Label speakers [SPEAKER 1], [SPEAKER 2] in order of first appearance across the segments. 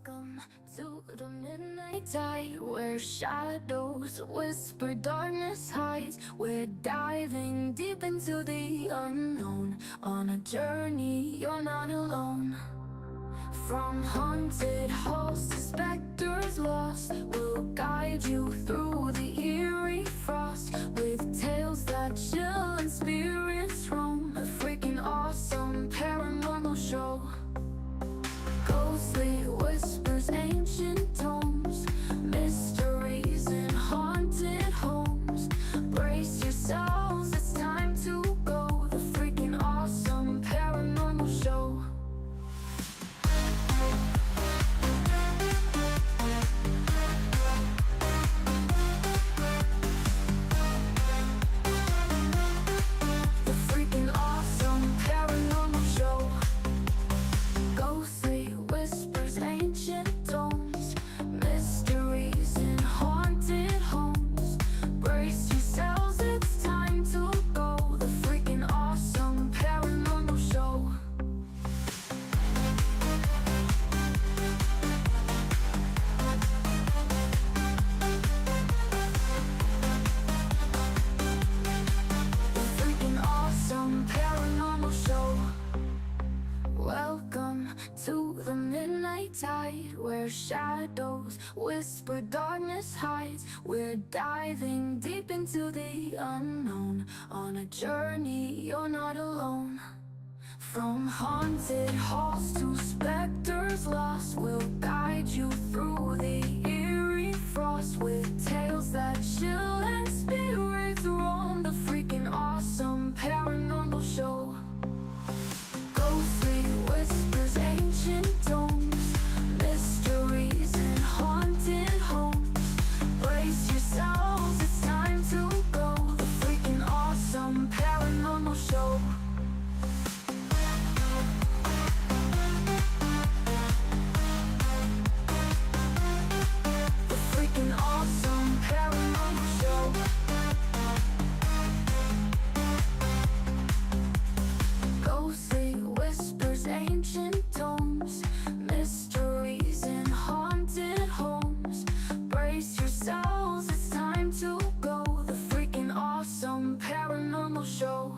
[SPEAKER 1] Welcome to the midnight tide, where shadows whisper, darkness hides. We're diving deep into the unknown. On a journey, you're not alone. From haunted halls to specters lost, we'll guide you through the eerie frost, with tales that chill and spirits roam. A freaking awesome paranormal show. Ghostly whispers, ancient tomes, mysteries in haunted homes. Brace yourselves, it's time to go. The freaking awesome paranormal show. The freaking awesome paranormal show. Ghostly whispers, ancient tomes, mysteries in haunted homes. Brace yourselves, it's time to go. The freaking awesome paranormal show. The freaking awesome paranormal show. Welcome to the midnight tide, where shadows whisper, darkness hides. We're diving deep into the unknown. On a journey, you're not alone. From haunted halls to specters lost, we'll guide you through the eerie frost, with tales that chill and spirits roam. The freaking awesome paranormal show. Ghostly whispers, ancient tomes, mysteries in haunted homes. Brace yourselves, it's time to go. The freaking awesome paranormal show. The freaking awesome paranormal show. Ghostly whispers, ancient tomes, mysteries in haunted homes. Brace yourselves, it's time to go. The freaking awesome paranormal show.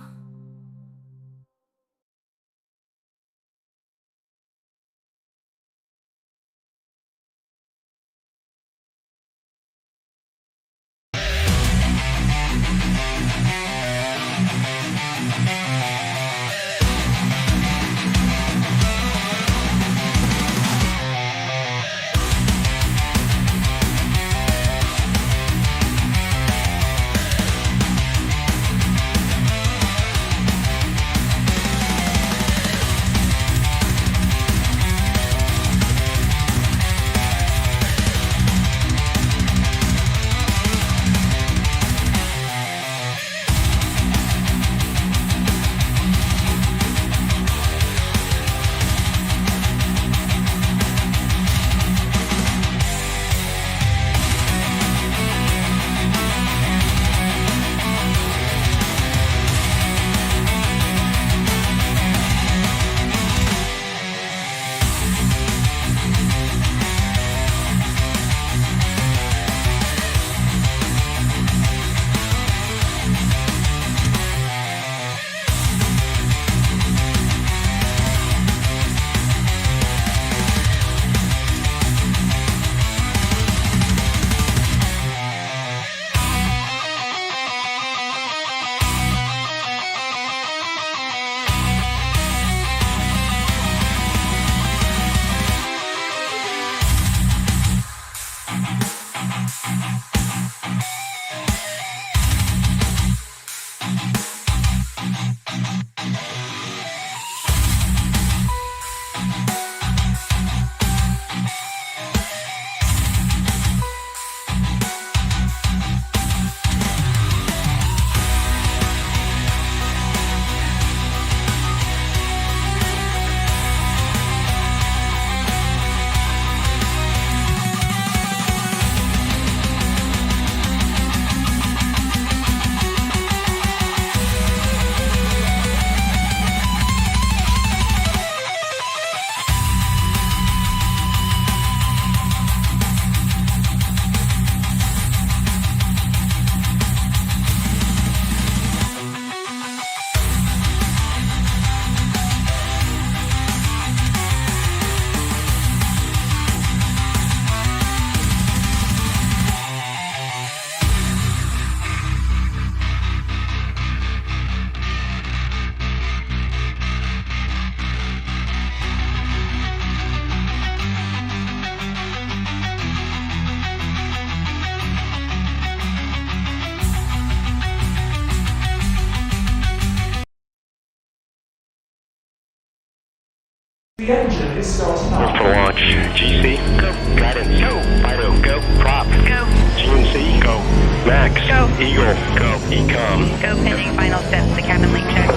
[SPEAKER 2] The engine is starting up.
[SPEAKER 3] For launch. GC, go. Guidance, go. Fido, go. Prop, go. GNC, go. Max, go. Eagle, go. Ecom,
[SPEAKER 4] go. Pending final steps to cabin link check.
[SPEAKER 2] 2,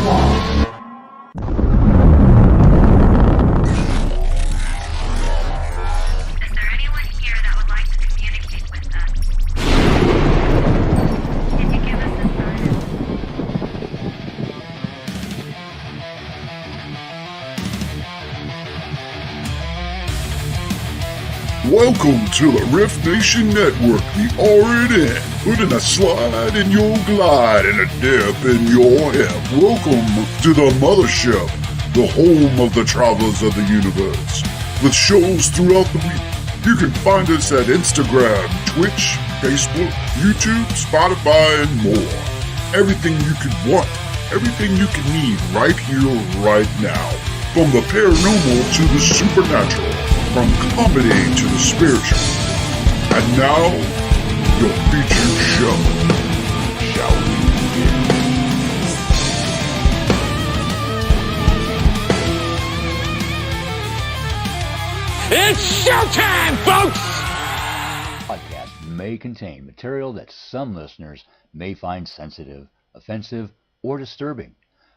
[SPEAKER 2] 1.
[SPEAKER 4] Is there anyone here that would like to communicate with us? Can you give us a sign?
[SPEAKER 5] Welcome to the Rift Nation Network, the RNN. Putting a slide in your glide and a dip in your hip. Welcome to the mothership, the home of the travelers of the universe. With shows throughout the week, you can find us at Instagram, Twitch, Facebook, YouTube, Spotify, and more. Everything you could want, everything you could need right here, right now. From the paranormal to the supernatural. From comedy to the spiritual. And now, your featured show. Shall we begin?
[SPEAKER 6] It's showtime, folks!
[SPEAKER 7] Podcast may contain material that some listeners may find sensitive, offensive, or disturbing.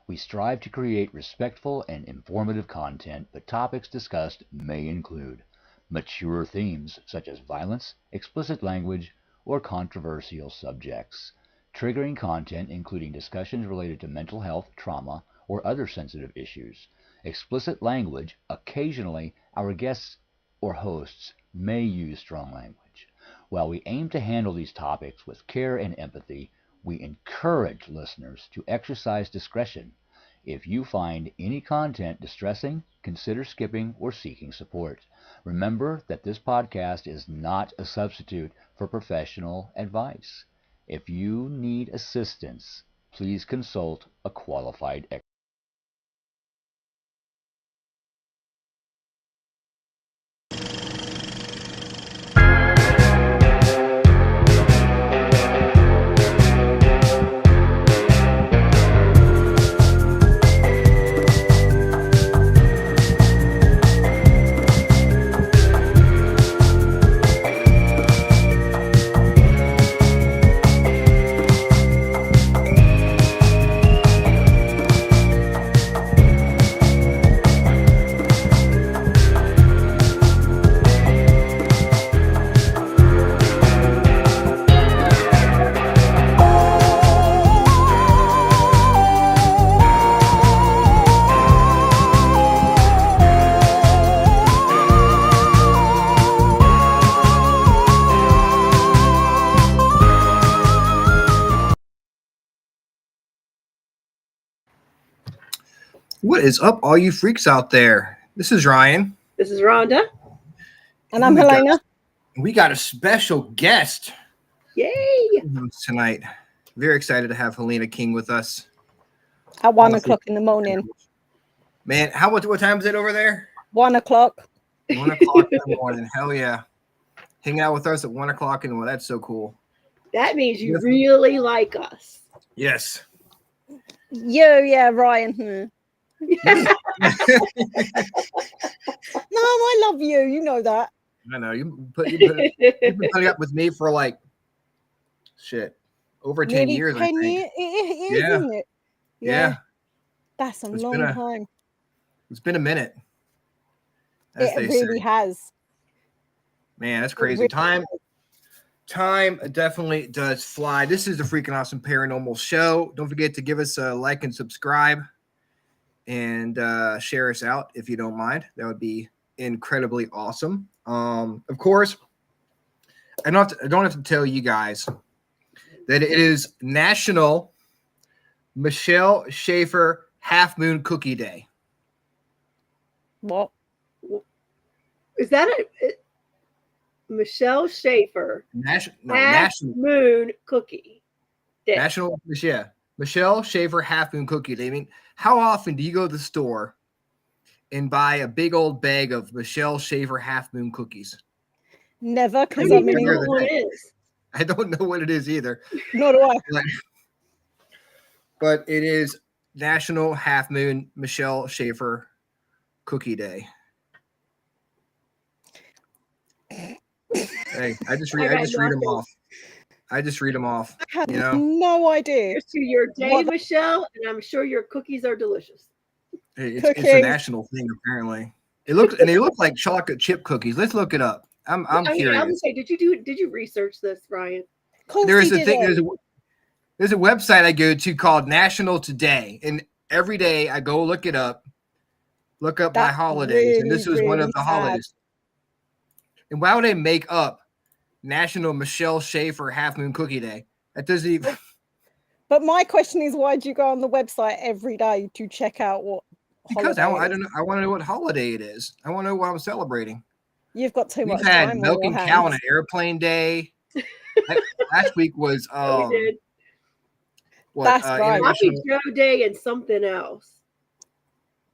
[SPEAKER 7] We strive to create respectful and informative content, but topics discussed may include mature themes such as violence, explicit language, or controversial subjects, triggering content including discussions related to mental health, trauma, or other sensitive issues, explicit language. Occasionally, our guests or hosts may use strong language. While we aim to handle these topics with care and empathy, we encourage listeners to exercise discretion. If you find any content distressing, consider skipping or seeking support. Remember that this podcast is not a substitute for professional advice. If you need assistance, please consult a qualified expert.
[SPEAKER 8] What is up, all you freaks out there? This is Ryan.
[SPEAKER 9] This is Rhonda.
[SPEAKER 10] And I'm Helena.
[SPEAKER 8] We got a special guest.
[SPEAKER 9] Yay!
[SPEAKER 8] Tonight. Very excited to have Helena King with us.
[SPEAKER 10] At 1 o'clock in the morning.
[SPEAKER 8] Man, what time is it over there?
[SPEAKER 10] 1 o'clock.
[SPEAKER 8] 1 o'clock in the morning. Hell yeah. Hanging out with us at 1 o'clock in the morning. That's so cool.
[SPEAKER 9] That means you really like us.
[SPEAKER 8] Yes.
[SPEAKER 10] Yeah, Ryan. No, I love you. You know that.
[SPEAKER 8] I know. You've been putting up with me for like, over 10
[SPEAKER 10] Nearly
[SPEAKER 8] years.
[SPEAKER 10] 10 years? It is,
[SPEAKER 8] Yeah.
[SPEAKER 10] isn't it?
[SPEAKER 8] Yeah.
[SPEAKER 10] That's a
[SPEAKER 8] It's
[SPEAKER 10] long
[SPEAKER 8] been
[SPEAKER 10] time.
[SPEAKER 8] It's been a minute. As
[SPEAKER 10] It
[SPEAKER 8] they
[SPEAKER 10] really
[SPEAKER 8] say.
[SPEAKER 10] has.
[SPEAKER 8] Man, that's crazy. Time definitely does fly. This is the Freakin Awesome Paranormal Show. Don't forget to give us a like and subscribe and share us out if you don't mind. That would be incredibly awesome. Of course, I don't have to tell you guys that it is National Michelle Schaefer Half Moon Cookie Day.
[SPEAKER 10] What?
[SPEAKER 9] Is that Michelle Schaefer
[SPEAKER 8] National
[SPEAKER 9] Moon Cookie Day?
[SPEAKER 8] National, yeah. Michelle Schaefer Half Moon Cookie Day. I mean, how often do you go to the store and buy a big old bag of Michelle Schaefer Half Moon cookies?
[SPEAKER 10] Never,
[SPEAKER 9] I
[SPEAKER 10] because
[SPEAKER 9] don't
[SPEAKER 10] I'm
[SPEAKER 9] even
[SPEAKER 10] in
[SPEAKER 9] know what it is.
[SPEAKER 8] I don't know what it is either.
[SPEAKER 10] Nor do I.
[SPEAKER 8] But it is National Half Moon Michelle Schaefer Cookie Day. Hey, I just read them off. I just read them off.
[SPEAKER 10] I had
[SPEAKER 8] You know,
[SPEAKER 10] no idea.
[SPEAKER 9] Here's to your day,
[SPEAKER 10] What the-
[SPEAKER 9] Michelle, and I'm sure your cookies are delicious.
[SPEAKER 8] it's a
[SPEAKER 10] Cookies.
[SPEAKER 8] national thing apparently. They look like chocolate chip cookies. Let's look it up. I'm
[SPEAKER 9] I mean,
[SPEAKER 8] curious.
[SPEAKER 9] I would say, did you research this, Ryan?
[SPEAKER 10] Of course
[SPEAKER 8] There's
[SPEAKER 10] he
[SPEAKER 8] a thing.
[SPEAKER 10] didn't.
[SPEAKER 8] There's a website I go to called National Today, and every day I go look it up. Look up my
[SPEAKER 10] That's
[SPEAKER 8] holidays, and this was
[SPEAKER 10] really,
[SPEAKER 8] one of
[SPEAKER 10] really
[SPEAKER 8] the
[SPEAKER 10] sad.
[SPEAKER 8] holidays. And why would they make up National Michelle Schaefer Half Moon Cookie Day? That doesn't even.
[SPEAKER 10] But my question is, why do you go on the website every day to check out what?
[SPEAKER 8] Because
[SPEAKER 10] holiday
[SPEAKER 8] I
[SPEAKER 10] it
[SPEAKER 8] don't
[SPEAKER 10] is?
[SPEAKER 8] know. I want to know what holiday it is. I want to know what I'm celebrating.
[SPEAKER 10] You've got too
[SPEAKER 8] We've
[SPEAKER 10] much
[SPEAKER 8] had
[SPEAKER 10] time
[SPEAKER 8] milk
[SPEAKER 10] on
[SPEAKER 8] and
[SPEAKER 10] your
[SPEAKER 8] cow on
[SPEAKER 10] hands.
[SPEAKER 8] an airplane day. Last week was
[SPEAKER 9] We did.
[SPEAKER 8] what?
[SPEAKER 10] That's right.
[SPEAKER 9] Sloppy
[SPEAKER 8] International.
[SPEAKER 9] Joe Day and something else.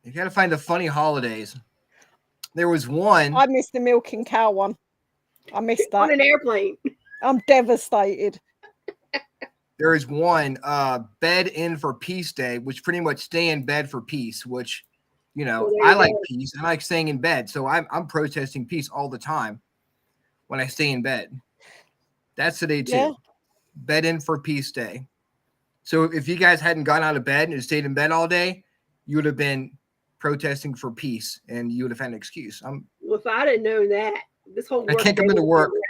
[SPEAKER 8] You got to find the funny holidays. There was one.
[SPEAKER 10] I missed the milk and cow one. I missed
[SPEAKER 9] On
[SPEAKER 10] that.
[SPEAKER 9] an airplane.
[SPEAKER 10] I'm devastated.
[SPEAKER 8] There is one bed in for peace day, which pretty much stay in bed for peace, which, you know,
[SPEAKER 9] Oh, there
[SPEAKER 8] I
[SPEAKER 9] you
[SPEAKER 8] like
[SPEAKER 9] go.
[SPEAKER 8] peace. I like staying in bed. So I'm protesting peace all the time when I stay in bed. That's today too.
[SPEAKER 10] Yeah.
[SPEAKER 8] Bed in for peace day. So if you guys hadn't gone out of bed and stayed in bed all day, you would have been protesting for peace and you would have had an excuse.
[SPEAKER 9] Well, if I'd have known that, this whole
[SPEAKER 8] I
[SPEAKER 9] work
[SPEAKER 8] can't come
[SPEAKER 9] day
[SPEAKER 8] into
[SPEAKER 9] would
[SPEAKER 8] work
[SPEAKER 9] be-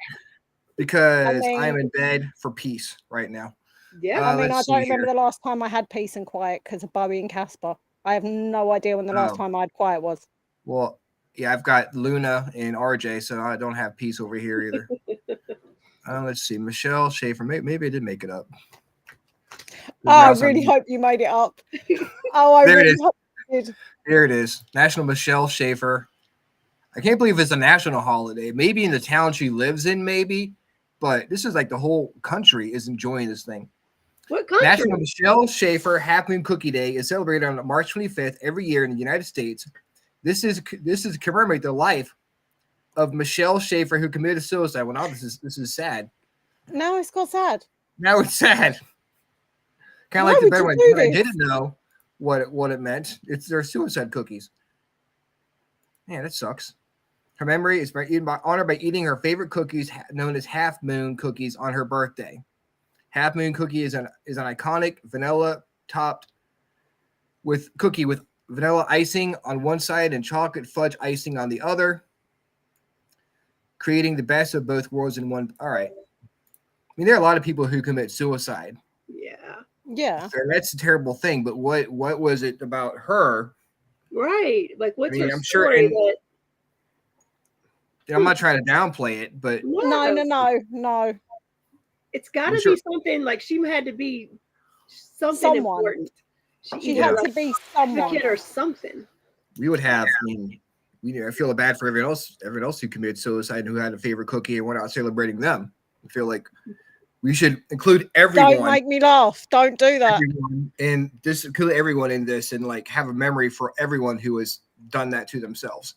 [SPEAKER 8] because
[SPEAKER 10] I mean-
[SPEAKER 8] I'm in bed for peace right now.
[SPEAKER 9] Yeah.
[SPEAKER 10] I mean, I
[SPEAKER 8] let's
[SPEAKER 10] don't
[SPEAKER 8] see
[SPEAKER 10] remember
[SPEAKER 8] here.
[SPEAKER 10] the last time I had peace and quiet because of Bowie and Casper. I have no idea when the last
[SPEAKER 8] Oh.
[SPEAKER 10] time I had quiet was.
[SPEAKER 8] Well, yeah, I've got Luna and RJ, so I don't have peace over here either. Let's see, Michelle Schaefer. Maybe I did make it up.
[SPEAKER 10] Oh, I
[SPEAKER 8] Now it's on
[SPEAKER 10] really
[SPEAKER 8] me.
[SPEAKER 10] hope you made it up. Oh, I
[SPEAKER 8] There it
[SPEAKER 10] really
[SPEAKER 8] is.
[SPEAKER 10] hope you did.
[SPEAKER 8] Here it is, National Michelle Schaefer. I can't believe it's a national holiday. Maybe in the town she lives in, maybe, but this is like the whole country is enjoying this thing.
[SPEAKER 9] What country?
[SPEAKER 8] National Michelle Schaefer Half Moon Cookie Day is celebrated on March 25th every year in the United States. This is to commemorate the life of Michelle Schaefer, who committed suicide. Well, now this is sad.
[SPEAKER 10] Now it's got sad.
[SPEAKER 8] Now it's sad. Kind
[SPEAKER 10] Why
[SPEAKER 8] of like the
[SPEAKER 10] would
[SPEAKER 8] better
[SPEAKER 10] you
[SPEAKER 8] one.
[SPEAKER 10] do
[SPEAKER 8] When I
[SPEAKER 10] this?
[SPEAKER 8] didn't know what it meant. It's their suicide cookies. Man, that sucks. Her memory is honored by eating her favorite cookies, known as Half Moon cookies, on her birthday. Half Moon cookie is an iconic vanilla topped with cookie with vanilla icing on one side and chocolate fudge icing on the other, creating the best of both worlds in one. All right. I mean, there are a lot of people who commit suicide.
[SPEAKER 9] Yeah.
[SPEAKER 10] Yeah.
[SPEAKER 8] So that's a terrible thing. But what was it about her?
[SPEAKER 9] Right. Like, what's
[SPEAKER 8] I mean,
[SPEAKER 9] her
[SPEAKER 8] I'm sure
[SPEAKER 9] story
[SPEAKER 8] in-
[SPEAKER 9] that?
[SPEAKER 8] I'm not trying to downplay it, but
[SPEAKER 10] No.
[SPEAKER 9] It's got
[SPEAKER 8] I'm
[SPEAKER 9] to
[SPEAKER 8] sure-
[SPEAKER 9] be something like she had to be something
[SPEAKER 10] Someone.
[SPEAKER 9] important.
[SPEAKER 10] She
[SPEAKER 9] either,
[SPEAKER 10] had
[SPEAKER 9] like,
[SPEAKER 10] to be
[SPEAKER 9] a
[SPEAKER 10] someone.
[SPEAKER 9] kid or something.
[SPEAKER 8] we would have. I mean, I feel bad for everyone else who committed suicide and who had a favorite cookie and we're not celebrating them. I feel like we should include everyone.
[SPEAKER 10] Don't make me laugh. Don't do that.
[SPEAKER 8] Everyone and just include everyone in this and like have a memory for everyone who has done that to themselves.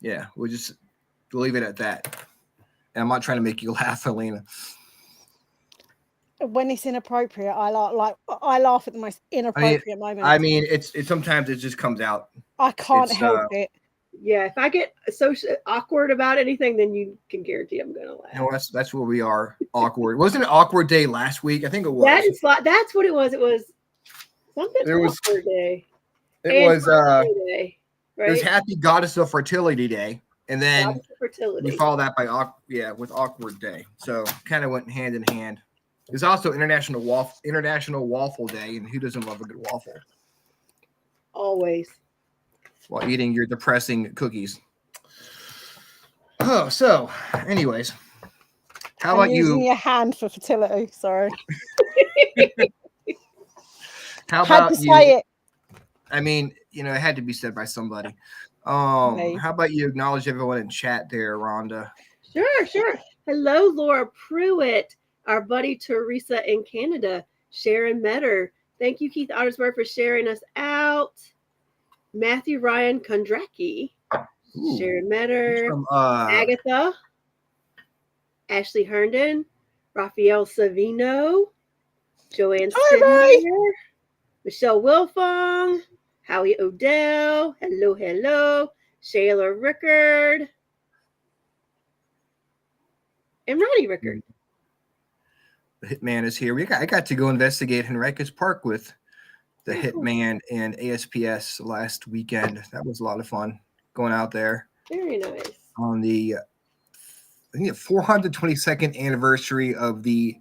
[SPEAKER 8] Yeah, we'll just leave it at that. And I'm not trying to make you laugh, Helena.
[SPEAKER 10] When it's inappropriate, I laugh at the most inappropriate moments.
[SPEAKER 8] I mean, it's sometimes it just comes out.
[SPEAKER 10] I can't
[SPEAKER 8] it's,
[SPEAKER 10] help it.
[SPEAKER 9] Yeah. If I get so awkward about anything, then you can guarantee I'm gonna laugh.
[SPEAKER 8] You know, that's where we are. Awkward. Wasn't it awkward day last week? I think it was.
[SPEAKER 9] That's what it was. It was something
[SPEAKER 8] There was-
[SPEAKER 9] awkward day.
[SPEAKER 8] It
[SPEAKER 9] And
[SPEAKER 8] was
[SPEAKER 9] Friday,
[SPEAKER 8] it was
[SPEAKER 9] right?
[SPEAKER 8] Happy Goddess of Fertility Day, and then
[SPEAKER 9] Goddess of fertility.
[SPEAKER 8] we follow that by with Awkward Day. So kind of went hand in hand. There's also International Waffle Day, and who doesn't love a good waffle
[SPEAKER 9] Always.
[SPEAKER 8] while eating your depressing cookies? Oh, so anyways, how
[SPEAKER 10] I'm
[SPEAKER 8] about
[SPEAKER 10] using
[SPEAKER 8] you?
[SPEAKER 10] your hand for fertility. Sorry.
[SPEAKER 8] How
[SPEAKER 10] Had
[SPEAKER 8] about
[SPEAKER 10] to
[SPEAKER 8] you?
[SPEAKER 10] say it.
[SPEAKER 8] I mean, it had to be said by somebody.
[SPEAKER 10] Me.
[SPEAKER 8] How about you acknowledge everyone in chat there, Rhonda?
[SPEAKER 9] Sure. Hello, Laura Pruitt, our buddy Teresa in Canada, Sharon Metter. Thank you, Keith Ottersberg, for sharing us out. Matthew Ryan Kondracki,
[SPEAKER 8] Ooh,
[SPEAKER 9] Sharon Metter,
[SPEAKER 8] from,
[SPEAKER 9] Agatha, Ashley Herndon, Raphael Savino, Joanne
[SPEAKER 10] Hi, Ray.
[SPEAKER 9] Sidner, Michelle Wilfong, Howie Odell, hello, hello, Shayla Rickard, and Ronnie Rickard.
[SPEAKER 8] The Hitman is here. I got to go investigate Henricus Park with the Hitman and ASPS last weekend. That was a lot of fun going out there.
[SPEAKER 9] Very nice.
[SPEAKER 8] On the, I think, the 422nd anniversary of the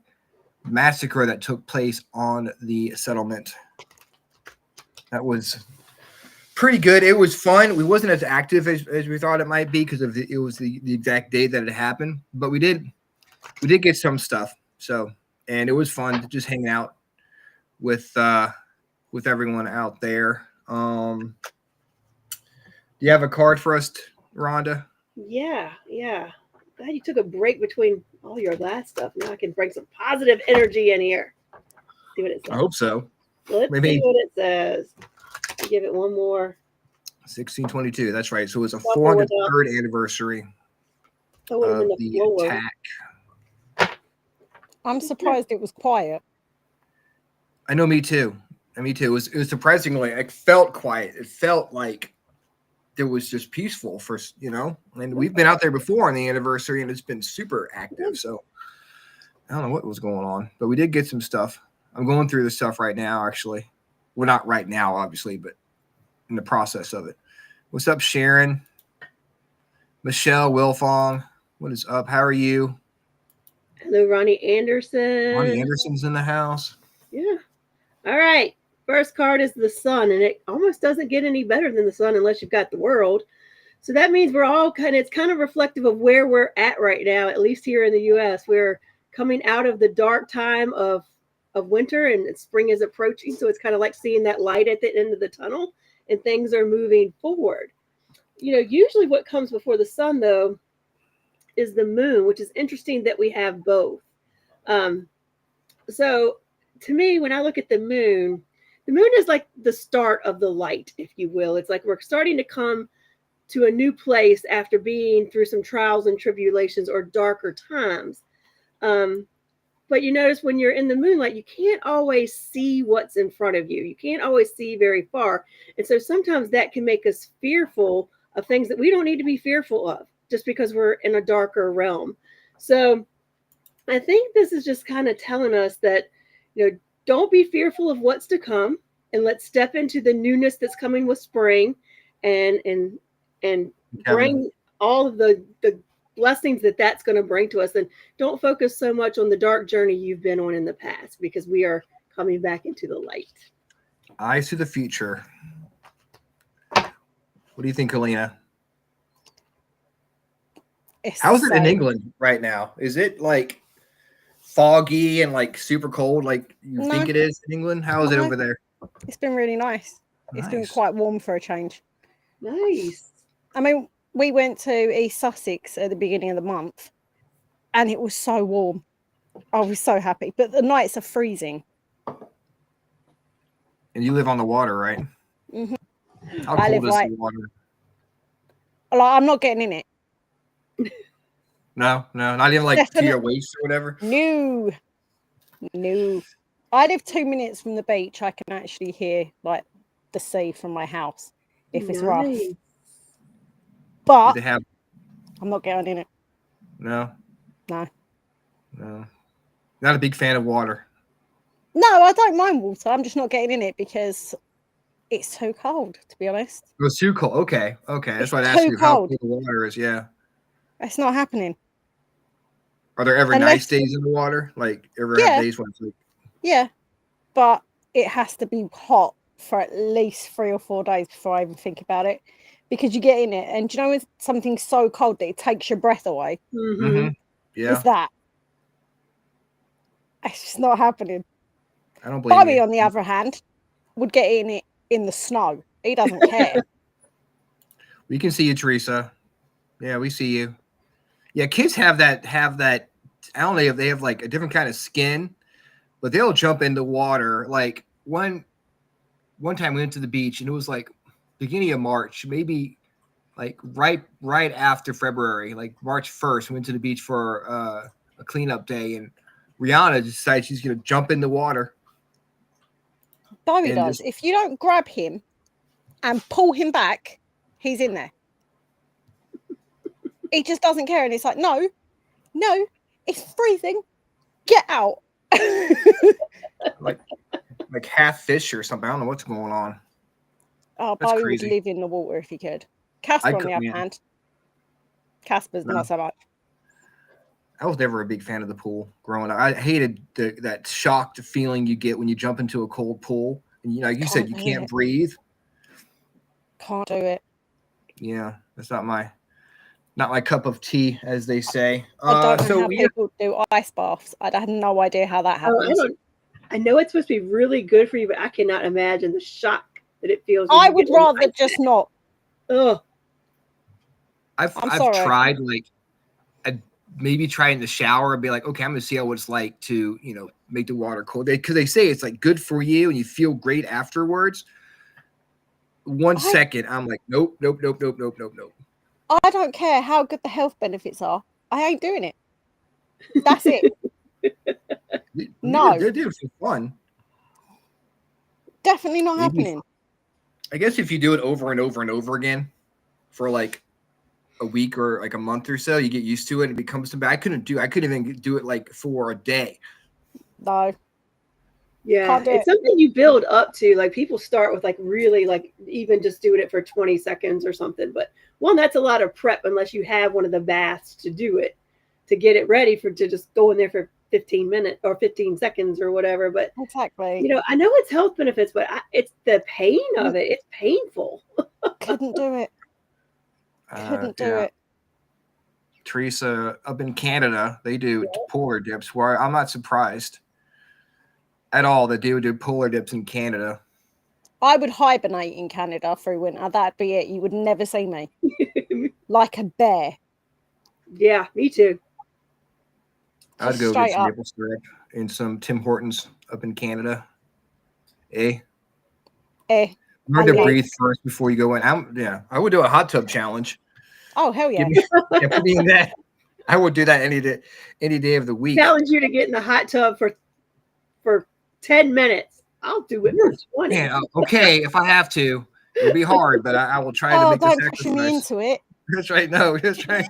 [SPEAKER 8] massacre that took place on the settlement. That was pretty good. It was fun. We wasn't as active as we thought it might be because of it was the exact day that it happened, but we did get some stuff. So, and it was fun to just hang out with everyone out there. Do you have a card for us, Rhonda?
[SPEAKER 9] Yeah. Glad you took a break between all your last stuff. Now I can bring some positive energy in here. See what it says.
[SPEAKER 8] I hope so.
[SPEAKER 9] Let's see what it says. I'll give it one more.
[SPEAKER 8] 1622. That's right. So it was a 403rd anniversary of the attack.
[SPEAKER 10] I'm surprised it was quiet.
[SPEAKER 8] I know, me too. Me too. It was surprisingly, it felt quiet. It felt like it was just peaceful for, and we've been out there before on the anniversary and it's been super active. So I don't know what was going on, but we did get some stuff. I'm going through the stuff right now, actually. Well, not right now, obviously, but in the process of it. What's up, Sharon? Michelle Wilfong, what is up? How are you?
[SPEAKER 9] Hello, Ronnie Anderson.
[SPEAKER 8] Ronnie Anderson's in the house.
[SPEAKER 9] Yeah. All right. First card is the sun, and it almost doesn't get any better than the sun unless you've got the world. So that means we're all it's kind of reflective of where we're at right now, at least here in the U.S. We're coming out of the dark time of winter and spring is approaching. So it's kind of like seeing that light at the end of the tunnel and things are moving forward. Usually what comes before the sun, though, is the moon, which is interesting that we have both. So to me, when I look at the moon is like the start of the light, if you will. It's like we're starting to come to a new place after being through some trials and tribulations or darker times. But you notice when you're in the moonlight, you can't always see what's in front of you. You can't always see very far. And so sometimes that can make us fearful of things that we don't need to be fearful of just because we're in a darker realm. So I think this is just kind of telling us that, don't be fearful of what's to come, and let's step into the newness that's coming with spring and bring all of the blessings that's going to bring to us. And don't focus so much on the dark journey you've been on in the past, because we are coming back into the light.
[SPEAKER 8] Eyes to the future. What do you think, Helena? How's it in England right now? Is it like foggy and like super cold like you think it is in England? How is it over there?
[SPEAKER 10] It's been really nice. It's been quite warm for a change.
[SPEAKER 9] Nice.
[SPEAKER 10] I mean, we went to East Sussex at the beginning of the month and it was so warm. I was so happy. But the nights are freezing.
[SPEAKER 8] And you live on the water, right?
[SPEAKER 10] Mm-hmm.
[SPEAKER 8] How cold is the water?
[SPEAKER 10] I'm not getting in it.
[SPEAKER 8] No, not even like to your waist or whatever.
[SPEAKER 10] No. I live 2 minutes from the beach. I can actually hear like the sea from my house if it's rough. But I'm not getting in it.
[SPEAKER 8] No.
[SPEAKER 10] Not
[SPEAKER 8] a big fan of water.
[SPEAKER 10] No, I don't mind water. I'm just not getting in it because it's too cold, to be honest.
[SPEAKER 8] It was too cold. Okay. That's why I asked you how cold the water is. Yeah.
[SPEAKER 10] It's not happening.
[SPEAKER 8] Are there ever nice days in the water? Like have days when it's like...
[SPEAKER 10] Yeah, but it has to be hot for at least 3 or 4 days before I even think about it, because you get in it and when something's so cold that it takes your breath away.
[SPEAKER 8] Mm-hmm. Yeah,
[SPEAKER 10] it's that. It's just not happening.
[SPEAKER 8] I don't believe
[SPEAKER 10] Bobby, on the other hand, would get in it in the snow. He doesn't care.
[SPEAKER 8] We can see you, Teresa. Yeah, we see you. Yeah, kids have that. I don't know if they have like a different kind of skin, but they'll jump in the water. Like one time we went to the beach and it was like beginning of March, maybe like right after February, like March 1st. We went to the beach for a cleanup day, and Rihanna decided she's gonna jump in the water.
[SPEAKER 10] Bowie
[SPEAKER 8] And
[SPEAKER 10] does. If you don't grab him and pull him back, he's in there. He just doesn't care. And it's like, no, it's freezing. Get out.
[SPEAKER 8] like half fish or something. I don't know what's going on.
[SPEAKER 10] Oh,
[SPEAKER 8] That's
[SPEAKER 10] Bowie would
[SPEAKER 8] crazy.
[SPEAKER 10] live in the water if he could. Casper, on the other hand. Casper's not so much.
[SPEAKER 8] I was never a big fan of the pool growing up. I hated that shocked feeling you get when you jump into a cold pool. And you said you can't breathe.
[SPEAKER 10] Can't do it.
[SPEAKER 8] Yeah, that's not my cup of tea, as they say.
[SPEAKER 10] I don't know how people do ice baths. I had no idea how that happens.
[SPEAKER 9] I know it's supposed to be really good for you, but I cannot imagine the shock that it feels.
[SPEAKER 10] I would rather just not.
[SPEAKER 9] Ugh.
[SPEAKER 8] I've tried, like, I'd maybe try in the shower and be like, okay, I'm gonna see how it's like to make the water cold, because they say it's like good for you and you feel great afterwards. 1 second, I'm like, nope.
[SPEAKER 10] I don't care how good the health benefits are. I ain't doing it. That's it. No,
[SPEAKER 8] they're doing it for fun.
[SPEAKER 10] Definitely not happening.
[SPEAKER 8] I guess if you do it over and over and over again for like a week or like a month or so, you get used to it and it becomes something I couldn't even do it like for a day.
[SPEAKER 10] No.
[SPEAKER 9] Yeah, it's something you build up to. Like, people start with like really like even just doing it for 20 seconds or something. But one, that's a lot of prep unless you have one of the baths to do it, to get it ready to just go in there for 15 minutes or 15 seconds or whatever. But
[SPEAKER 10] exactly,
[SPEAKER 9] I know it's health benefits, but it's the pain of it. It's painful.
[SPEAKER 10] Couldn't do it. Couldn't do it.
[SPEAKER 8] Teresa, up in Canada, they do polar dips, where I'm not surprised at all that they would do polar dips in Canada.
[SPEAKER 10] I would hibernate in Canada through winter. That'd be it. You would never see me. Like a bear.
[SPEAKER 9] Yeah, me too.
[SPEAKER 8] I'd go get some maple syrup and some Tim Hortons up in Canada. Learn to breathe first before you go in. I would do a hot tub challenge.
[SPEAKER 10] Oh, hell yeah.
[SPEAKER 8] Put me in that. I would do that any day of the week.
[SPEAKER 9] Challenge you to get in the hot tub for 10 minutes. I'll do it for 20.
[SPEAKER 8] Yeah, okay, if I have to. It'll be hard, but I will try to make the sacrifice.
[SPEAKER 10] Don't push me into it.
[SPEAKER 8] That's right. No, that's right.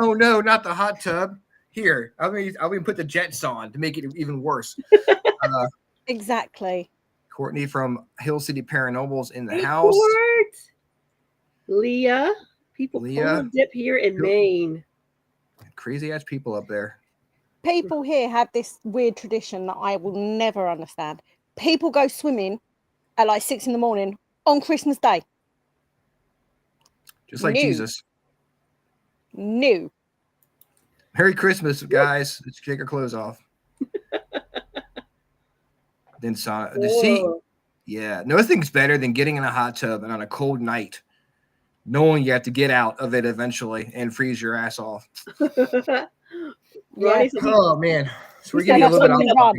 [SPEAKER 8] Oh no, not the hot tub. Here, I'll even put the jets on to make it even worse.
[SPEAKER 10] Exactly.
[SPEAKER 8] Courtney from Hill City Paranormal's in the house.
[SPEAKER 9] Leah, people polar dip here in Maine.
[SPEAKER 8] Crazy ass people up there.
[SPEAKER 10] People here have this weird tradition that I will never understand. People go swimming at like 6 a.m. on Christmas Day.
[SPEAKER 8] Just like Jesus.
[SPEAKER 10] New.
[SPEAKER 8] Merry Christmas, guys. Let's take our clothes off. Then nothing's better than getting in a hot tub and on a cold night, knowing you have to get out of it eventually and freeze your ass off. Oh man, so we're getting a little bit off.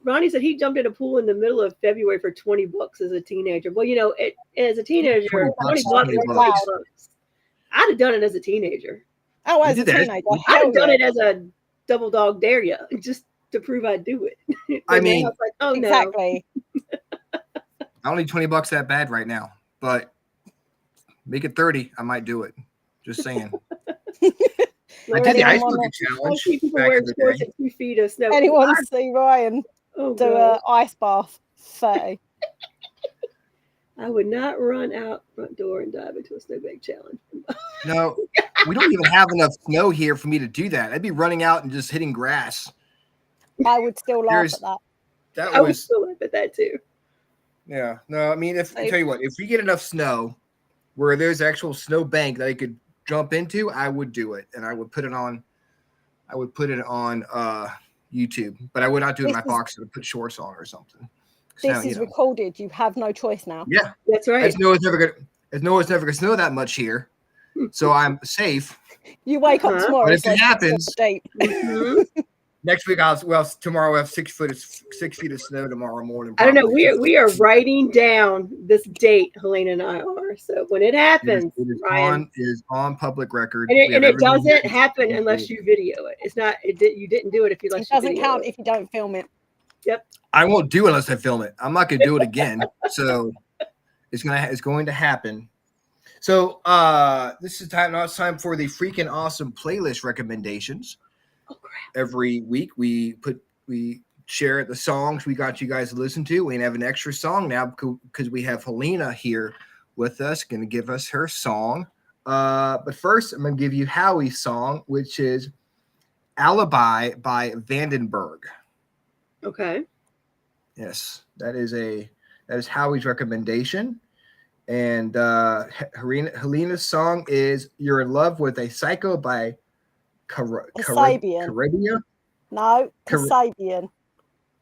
[SPEAKER 9] Ronnie said he jumped in a pool in the middle of February for $20 as a teenager. Well, as a teenager, $20 I'd have done it as a teenager.
[SPEAKER 10] Oh, as a teenager,
[SPEAKER 9] I'd have done it as a double dog dare you, just to prove I'd do it.
[SPEAKER 8] I mean,
[SPEAKER 9] I was like, oh
[SPEAKER 10] exactly.
[SPEAKER 9] No.
[SPEAKER 8] I don't need $20 that bad right now, but make it 30. I might do it. Just saying. I did the ice bucket challenge.
[SPEAKER 9] People wearing shorts and 2 feet of snow.
[SPEAKER 10] Anyone see Ryan do an ice bath 30?
[SPEAKER 9] I would not run out front door and dive into a snowbank challenge.
[SPEAKER 8] No, we don't even have enough snow here for me to do that. I'd be running out and just hitting grass.
[SPEAKER 10] I would still laugh at that.
[SPEAKER 9] I would still laugh at that too.
[SPEAKER 8] Yeah. No, I mean, I tell you what, if we get enough snow where there's actual snow bank that I could jump into, I would do it, and I would put it on. YouTube, but I would not do it in my boxer to put shorts on or something.
[SPEAKER 10] This is recorded. You have no choice now.
[SPEAKER 8] Yeah,
[SPEAKER 9] that's right.
[SPEAKER 8] As Noah's never gonna snow that much here, so I'm safe.
[SPEAKER 10] You wake up tomorrow.
[SPEAKER 8] But if it happens, next week tomorrow we'll have 6 feet of snow tomorrow morning.
[SPEAKER 9] Probably. I don't know. We are writing down this date. Helena and I are. So when it happens,
[SPEAKER 8] it is on public record,
[SPEAKER 9] and it doesn't happen unless you video it. It's not. You didn't do it if you.
[SPEAKER 10] It doesn't count if you don't film it.
[SPEAKER 9] Yep.
[SPEAKER 8] I won't do it unless I film it. I'm not gonna do it again. So it's going to happen. So this is time. Now it's time for the Freakin Awesome playlist recommendations.
[SPEAKER 9] Oh crap!
[SPEAKER 8] Every week we share the songs we got you guys to listen to. We have an extra song now because we have Helena here with us, going to give us her song. But first, I'm going to give you Howie's song, which is "Alibi" by Vandenberg.
[SPEAKER 9] Okay.
[SPEAKER 8] Yes, that is Howie's recommendation. And Helena's song is "You're in Love with a Psycho" by
[SPEAKER 10] Kasabian. No, Kasabian.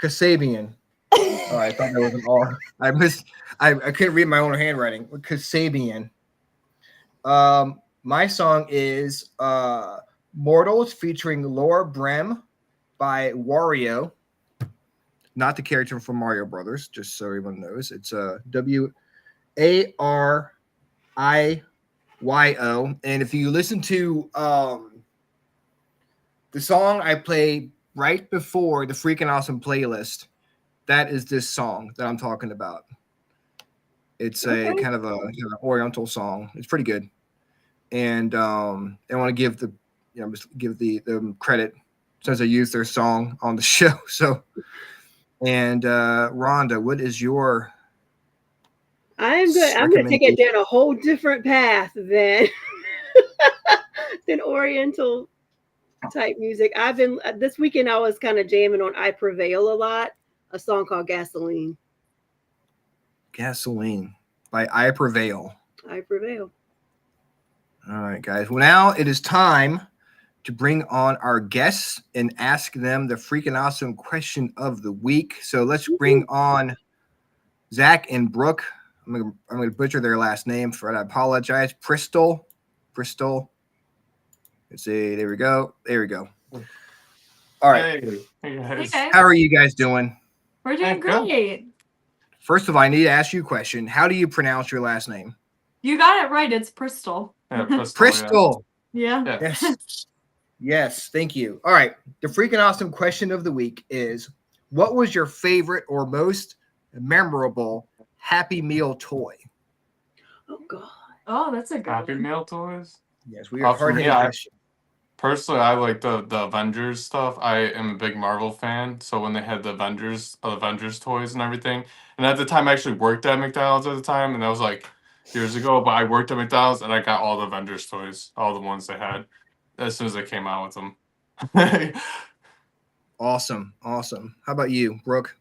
[SPEAKER 8] Kasabian. Oh, I thought there was an R. I couldn't read my own handwriting. Kasabian. My song is "Mortals" featuring Laura Brem by Wario. Not the character from Mario Brothers, just so everyone knows. It's WARIYO. And if you listen to the song I play right before the Freakin Awesome playlist, that is this song that I'm talking about. It's a kind of an Oriental song. It's pretty good. And I want to give the credit since I used their song on the show. So, and Rhonda, what is your?
[SPEAKER 9] I'm going to take it down a whole different path than Oriental type music. I've been this weekend. I was kind of jamming on "I Prevail" a lot. A song called "Gasoline."
[SPEAKER 8] Gasoline by I Prevail.
[SPEAKER 9] I Prevail.
[SPEAKER 8] All right, guys. Well, now it is time to bring on our guests and ask them the Freakin Awesome question of the week. So let's bring on Zach and Brooke. I'm gonna butcher their last name, for it. I apologize. Bristol. Let's see. There we go. All right.
[SPEAKER 11] Hey guys.
[SPEAKER 9] Hey.
[SPEAKER 8] How are you guys doing?
[SPEAKER 9] We're doing great.
[SPEAKER 8] First of all, I need to ask you a question. How do you pronounce your last name?
[SPEAKER 9] You got it right. It's Bristol.
[SPEAKER 11] Yeah,
[SPEAKER 8] Bristol.
[SPEAKER 9] Yeah.
[SPEAKER 8] Yes. Yes. Thank you. All right. The Freakin Awesome question of the week is: what was your favorite or most memorable Happy Meal toy?
[SPEAKER 9] Oh God. Oh, that's a good
[SPEAKER 11] Happy
[SPEAKER 9] one.
[SPEAKER 11] Meal toys?
[SPEAKER 8] Yes, we are hard hitting question.
[SPEAKER 11] Personally, I like the Avengers stuff. I am a big Marvel fan, so when they had the Avengers toys and everything, and at the time I actually worked at McDonald's at the time, and that was like years ago, but I worked at McDonald's and I got all the Avengers toys, all the ones they had, as soon as they came out with them.
[SPEAKER 8] Awesome. How about you, Brooke?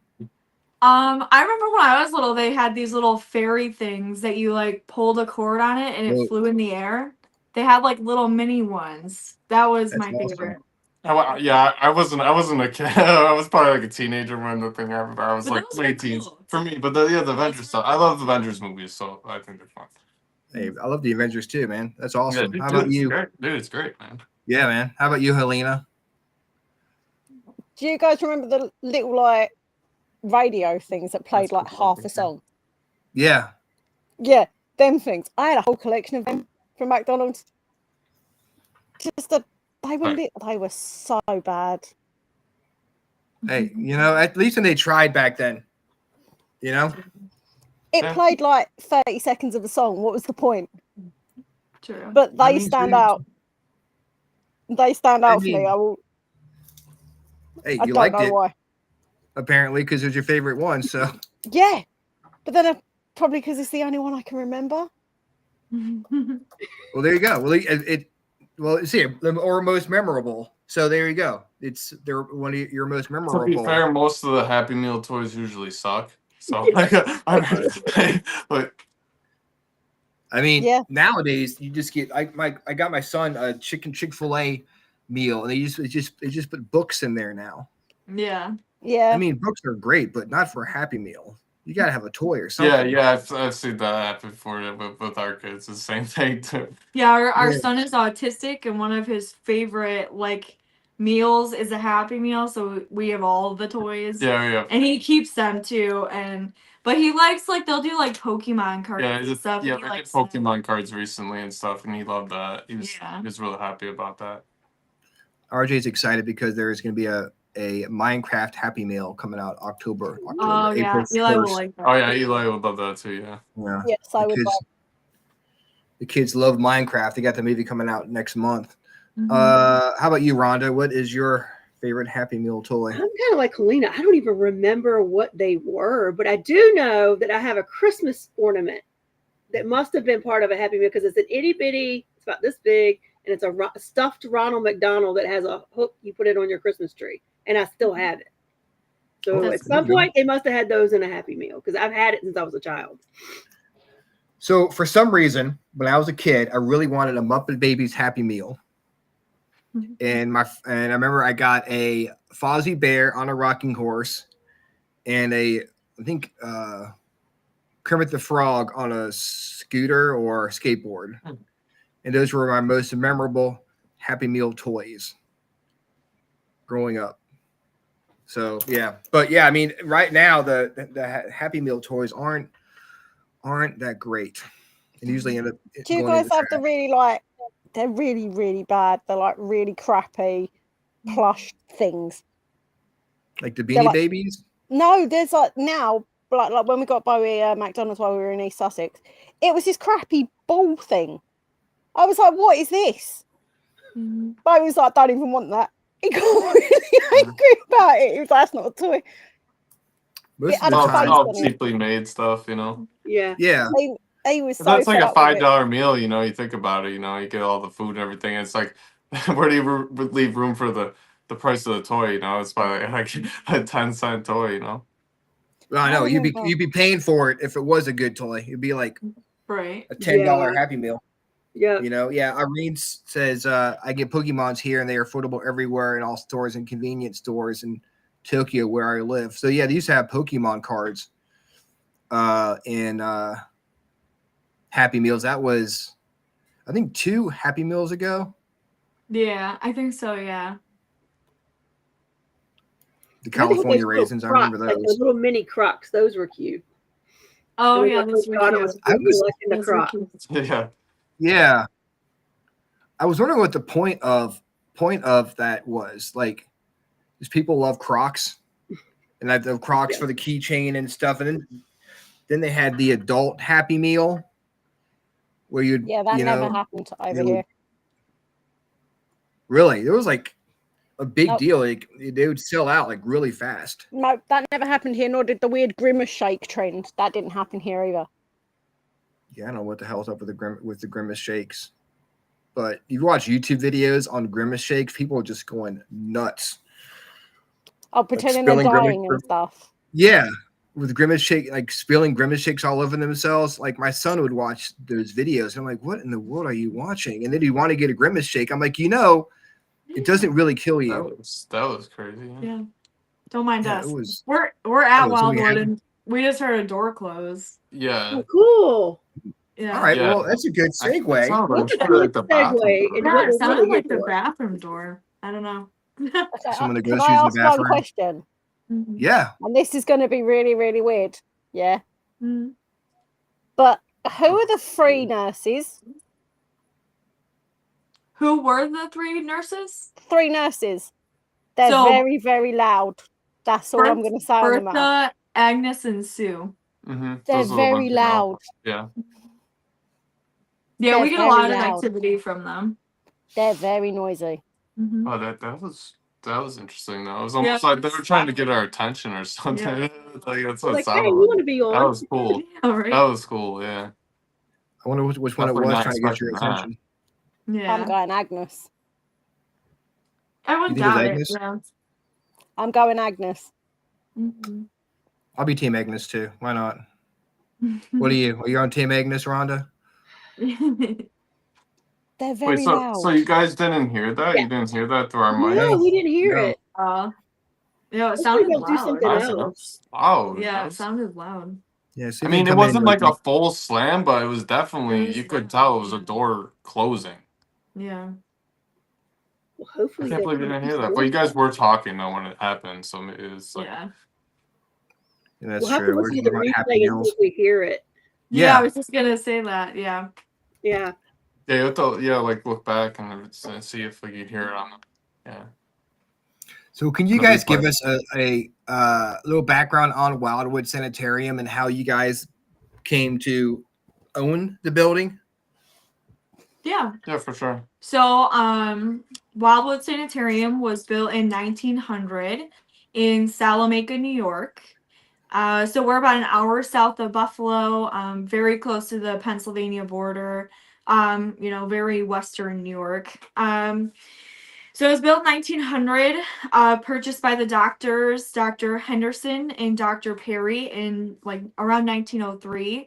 [SPEAKER 12] I remember when I was little, they had these little fairy things that you like pulled a cord on it and it flew in the air. They had like little mini ones. That was my favorite.
[SPEAKER 11] I wasn't a kid. I was probably like a teenager when the thing happened. I was like late teens for me. But the Avengers stuff. I love the Avengers movies, so I think they're fun.
[SPEAKER 8] Hey, I love the Avengers too, man. That's awesome.
[SPEAKER 11] Yeah,
[SPEAKER 8] How about you?
[SPEAKER 11] Dude, it's great, man.
[SPEAKER 8] Yeah, man. How about you, Helena?
[SPEAKER 10] Do you guys remember the little like radio things that played like half a song?
[SPEAKER 8] Yeah.
[SPEAKER 10] Yeah, them things. I had a whole collection of them from McDonald's. They were so bad.
[SPEAKER 8] Hey, at least when they tried back then.
[SPEAKER 10] It played like 30 seconds of a song. What was the point?
[SPEAKER 12] True.
[SPEAKER 10] But they stand out. They stand out for me.
[SPEAKER 8] Hey,
[SPEAKER 10] I
[SPEAKER 8] you
[SPEAKER 10] don't
[SPEAKER 8] liked
[SPEAKER 10] know
[SPEAKER 8] it.
[SPEAKER 10] why.
[SPEAKER 8] Apparently, because it was your favorite one. So
[SPEAKER 10] yeah, but then probably because it's the only one I can remember.
[SPEAKER 8] Well, there you go. Well, see, or most memorable. So there you go. They're one of your most memorable.
[SPEAKER 11] To be fair, most of the Happy Meal toys usually suck. So
[SPEAKER 8] I mean, nowadays you just get. I got my son a Chick-fil-A meal, and they just put books in there now.
[SPEAKER 12] Yeah.
[SPEAKER 10] Yeah.
[SPEAKER 8] I mean, books are great, but not for a Happy Meal. You gotta have a toy or something.
[SPEAKER 11] Yeah. I've seen that before with our kids. It's the same thing too.
[SPEAKER 12] Yeah, our son is autistic, and one of his favorite meals is a Happy Meal. So we have all the toys.
[SPEAKER 11] Yeah.
[SPEAKER 12] And he keeps them too, but he likes they'll do Pokemon cards and stuff.
[SPEAKER 11] Yeah, they did Pokemon cards recently and stuff, and he loved that. He was really happy about that.
[SPEAKER 8] RJ's excited because there is going to be a Minecraft Happy Meal coming out October
[SPEAKER 12] Oh yeah,
[SPEAKER 8] April
[SPEAKER 12] Eli will
[SPEAKER 8] 1st.
[SPEAKER 12] like that.
[SPEAKER 11] Oh yeah, Eli would love that too. Yeah.
[SPEAKER 8] Yeah.
[SPEAKER 10] Yes, I would.
[SPEAKER 8] The kids love Minecraft. They got the movie coming out next month.
[SPEAKER 12] Mhm.
[SPEAKER 8] How about you, Rhonda? What is your favorite Happy Meal toy?
[SPEAKER 9] I'm kind of like Helena. I don't even remember what they were, but I do know that I have a Christmas ornament that must have been part of a Happy Meal because it's an itty bitty, it's about this big, and it's a stuffed Ronald McDonald that has a hook. You put it on your Christmas tree, and I still have it. So at some point, they must have had those in a Happy Meal because I've had it since I was a child.
[SPEAKER 8] So for some reason, when I was a kid, I really wanted a Muppet Babies Happy Meal. And I remember I got a Fozzie Bear on a rocking horse and I think Kermit the Frog on a scooter or skateboard. And those were my most memorable Happy Meal toys growing up. So yeah, but yeah, I mean, right now the Happy Meal toys aren't that great, and usually end up.
[SPEAKER 10] Do you guys have the really they're really, really bad. They're like really crappy plush things.
[SPEAKER 8] Like the Beanie Babies?
[SPEAKER 10] No, there's like now, like when we got Bowie McDonald's while we were in East Sussex, it was this crappy ball thing. I was like, what is this? Bowie was like, don't even want that. He got really angry about it. He was like, that's not a toy.
[SPEAKER 11] Most of the time, all cheaply made stuff, you know.
[SPEAKER 9] Yeah.
[SPEAKER 8] Yeah.
[SPEAKER 10] He was so
[SPEAKER 11] That's like a
[SPEAKER 10] fed up with
[SPEAKER 11] $5 meal, you know. You think about it, you know. You get all the food and everything. It's like, where do you leave room for the price of the toy? You know, it's probably like a 10-cent toy, you know.
[SPEAKER 8] Well, I know you'd be paying for it if it was a good toy. It'd be like a $10 Happy Meal.
[SPEAKER 9] Yeah.
[SPEAKER 8] You know, yeah. Irene says I get Pokemons here and they are affordable everywhere in all stores and convenience stores in Tokyo where I live. So yeah, they used to have Pokemon cards in Happy Meals. That was, I think, 2 Happy Meals ago.
[SPEAKER 12] Yeah, I think so. Yeah.
[SPEAKER 8] The California raisins, I remember those.
[SPEAKER 9] Like the little mini Crocs, those were cute.
[SPEAKER 12] Oh yeah, those were
[SPEAKER 9] cute.
[SPEAKER 8] Yeah. I was wondering what the point of that was. Like, does people love Crocs? And I have Crocs for the keychain and stuff. And then they had the adult Happy Meal where you'd
[SPEAKER 10] never happened over here.
[SPEAKER 8] Really? There was like a big deal. Like they would sell out like really fast.
[SPEAKER 10] No, that never happened here, nor did the weird Grimace shake trend. That didn't happen here either.
[SPEAKER 8] Yeah, I don't know what the hell's up with the Grimace shakes. But you watch YouTube videos on Grimace shakes, people are just going nuts.
[SPEAKER 10] Oh, pretending they're dying and stuff.
[SPEAKER 8] Yeah, with Grimace shake, like spilling Grimace shakes all over themselves. Like my son would watch those videos. And I'm like, what in the world are you watching? And then you want to get a Grimace shake. I'm like, it doesn't really kill you.
[SPEAKER 11] That was crazy.
[SPEAKER 12] Yeah. Don't mind us.
[SPEAKER 8] Was,
[SPEAKER 12] we're at Wildwood and we just heard a door close.
[SPEAKER 11] Yeah.
[SPEAKER 9] Oh, cool.
[SPEAKER 12] Yeah.
[SPEAKER 8] All right. Yeah. Well, that's a good segue.
[SPEAKER 12] It sounded like the bathroom door. I don't know.
[SPEAKER 8] Someone that goes
[SPEAKER 10] Can I
[SPEAKER 8] use
[SPEAKER 10] ask
[SPEAKER 8] the bathroom.
[SPEAKER 10] one question?
[SPEAKER 8] Yeah.
[SPEAKER 10] And this is going to be really, really weird. Yeah. But who are the 3 nurses?
[SPEAKER 12] Who were the 3 nurses?
[SPEAKER 10] 3 nurses. They're very, very loud. That's all I'm going to say on them.
[SPEAKER 12] Bertha, Agnes, and Sue.
[SPEAKER 10] They're very loud.
[SPEAKER 11] Yeah.
[SPEAKER 12] Yeah,
[SPEAKER 10] They're
[SPEAKER 12] we get a lot of
[SPEAKER 10] very loud.
[SPEAKER 12] activity from them.
[SPEAKER 10] They're very noisy.
[SPEAKER 11] Oh, that was interesting though. It was almost like they were trying to get our attention or something.
[SPEAKER 9] Yeah.
[SPEAKER 11] Like that's what it
[SPEAKER 9] Like,
[SPEAKER 11] sounded
[SPEAKER 9] hey, you want to be on?
[SPEAKER 11] That was cool.
[SPEAKER 12] Yeah, right.
[SPEAKER 11] That was cool. Yeah.
[SPEAKER 8] I wonder which one
[SPEAKER 11] Definitely
[SPEAKER 8] it was
[SPEAKER 11] not
[SPEAKER 8] trying to get your
[SPEAKER 11] expecting that.
[SPEAKER 8] attention.
[SPEAKER 12] Yeah.
[SPEAKER 10] I'm going Agnes.
[SPEAKER 12] I went
[SPEAKER 8] You think it was
[SPEAKER 12] down it.
[SPEAKER 8] Agnes?
[SPEAKER 12] Yeah.
[SPEAKER 10] I'm going Agnes.
[SPEAKER 8] I'll be Team Agnes too. Why not? What are you? Are you on Team Agnes, Rhonda?
[SPEAKER 10] They're very
[SPEAKER 11] Wait,
[SPEAKER 10] loud.
[SPEAKER 11] so you guys didn't hear that?
[SPEAKER 9] Yeah.
[SPEAKER 11] You didn't hear that through our mic?
[SPEAKER 9] No, we didn't hear
[SPEAKER 8] No.
[SPEAKER 9] it.
[SPEAKER 12] Yeah, it
[SPEAKER 9] Let's
[SPEAKER 12] sounded
[SPEAKER 9] go do
[SPEAKER 12] loud.
[SPEAKER 9] something else.
[SPEAKER 11] Loud.
[SPEAKER 12] Yeah, it sounded loud.
[SPEAKER 8] Yeah.
[SPEAKER 11] I mean, it wasn't like a full slam, but it was definitely, you could tell it was a door closing.
[SPEAKER 12] Yeah.
[SPEAKER 9] Well,
[SPEAKER 11] I
[SPEAKER 9] hopefully
[SPEAKER 11] can't believe you didn't hear that. But you guys were talking though when it happened, so it was like,
[SPEAKER 12] Yeah.
[SPEAKER 8] Yeah, that's
[SPEAKER 9] We'll have to
[SPEAKER 8] true. We're
[SPEAKER 9] listen to the
[SPEAKER 8] talking about
[SPEAKER 9] replay
[SPEAKER 8] Happy
[SPEAKER 9] and see
[SPEAKER 8] Meals.
[SPEAKER 9] if we hear it.
[SPEAKER 12] Yeah, I was just gonna say that. Yeah.
[SPEAKER 9] Yeah.
[SPEAKER 11] yeah, you have to, like look back and see if we could hear it on the, yeah.
[SPEAKER 8] So can you
[SPEAKER 11] in a
[SPEAKER 8] guys
[SPEAKER 11] big
[SPEAKER 8] give
[SPEAKER 11] way.
[SPEAKER 8] us a little background on Wildwood Sanitarium and how you guys came to own the building?
[SPEAKER 12] Yeah.
[SPEAKER 11] Yeah, for sure.
[SPEAKER 12] So, Wildwood Sanitarium was built in 1900 in Salamanca, New York. So we're about an hour south of Buffalo, very close to the Pennsylvania border, very western New York. So it was built in 1900, purchased by the doctors, Dr. Henderson and Dr. Perry in like around 1903.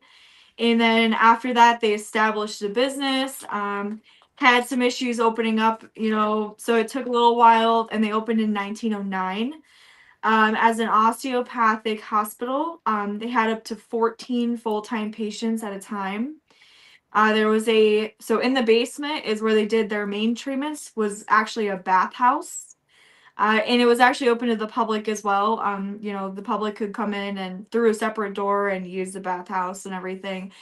[SPEAKER 12] And then after that, they established a business, had some issues opening up, so it took a little while, and they opened in 1909 as an osteopathic hospital. They had up to 14 full-time patients at a time. So in the basement is where they did their main treatments, was actually a bathhouse. And it was actually open to the public as well. The public could come in and through a separate door and use the bathhouse and everything.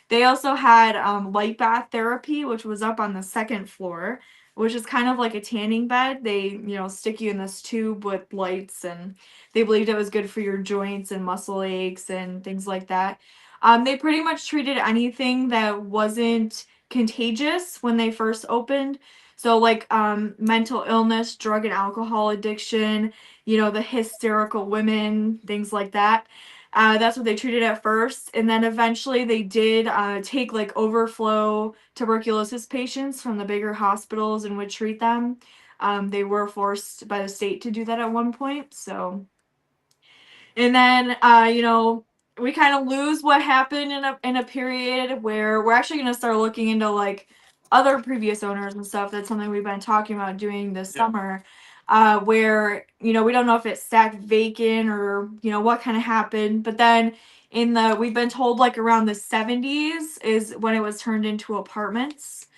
[SPEAKER 12] They also had light bath therapy, which was up on the second floor, which is kind of like a tanning bed. They, stick you in this tube with lights, and they believed it was good for your joints and muscle aches and things like that. They pretty much treated anything that wasn't contagious when they first opened. So, like mental illness, drug and alcohol addiction, the hysterical women, things like that. That's what they treated at first. And then eventually they did take like overflow tuberculosis patients from the bigger hospitals and would treat them. They were forced by the state to do that at one point. So, and then, we kind of lose what happened in a period where we're actually going to start looking into like other previous owners and stuff. That's something we've been talking about doing this summer. Where we don't know if it sat vacant or what kind of happened, but then we've been told like around the 70s is when it was turned into apartments.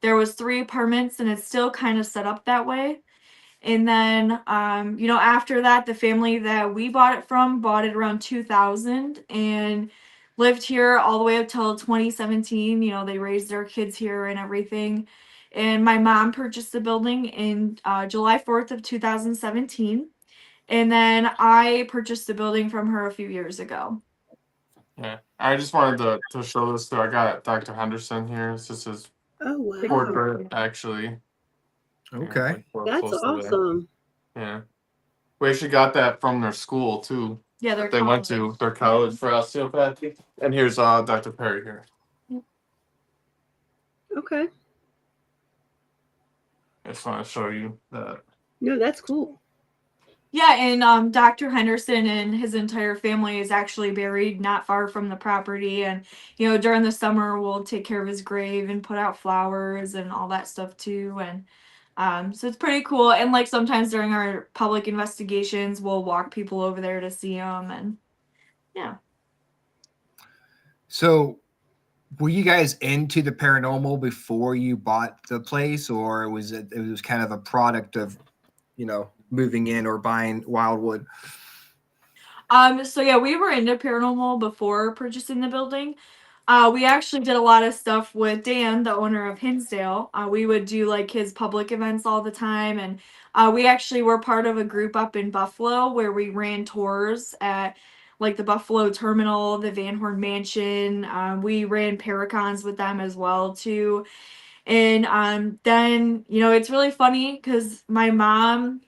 [SPEAKER 12] There was 3 apartments and it's still kind of set up that way. And then after that, the family that we bought it from bought it around 2000 and lived here all the way up till 2017. They raised their kids here and everything. And my mom purchased the building in July 4th of 2017. And then I purchased the building from her a few years ago.
[SPEAKER 11] Yeah, I just wanted to show this too. I got Dr. Henderson here. This is his
[SPEAKER 9] Oh, wow.
[SPEAKER 11] portrait, actually.
[SPEAKER 8] Okay.
[SPEAKER 9] That's awesome.
[SPEAKER 11] Yeah. We actually got that from their school too.
[SPEAKER 12] Yeah,
[SPEAKER 11] they went to their college for osteopathy. And here's Dr. Perry here.
[SPEAKER 9] Okay.
[SPEAKER 11] I just want to show you that.
[SPEAKER 9] No, that's cool.
[SPEAKER 12] Yeah, and Dr. Henderson and his entire family is actually buried not far from the property. And, during the summer, we'll take care of his grave and put out flowers and all that stuff too. And so it's pretty cool. And like sometimes during our public investigations, we'll walk people over there to see him. And yeah.
[SPEAKER 8] So were you guys into the paranormal before you bought the place, or was it was kind of a product of, moving in or buying Wildwood?
[SPEAKER 12] So yeah, we were into paranormal before purchasing the building. We actually did a lot of stuff with Dan, the owner of Hinsdale. We would do like his public events all the time. And we actually were part of a group up in Buffalo where we ran tours at like the Buffalo Terminal, the Van Horn Mansion. We ran Paracons with them as well too. And then, it's really funny because my mom,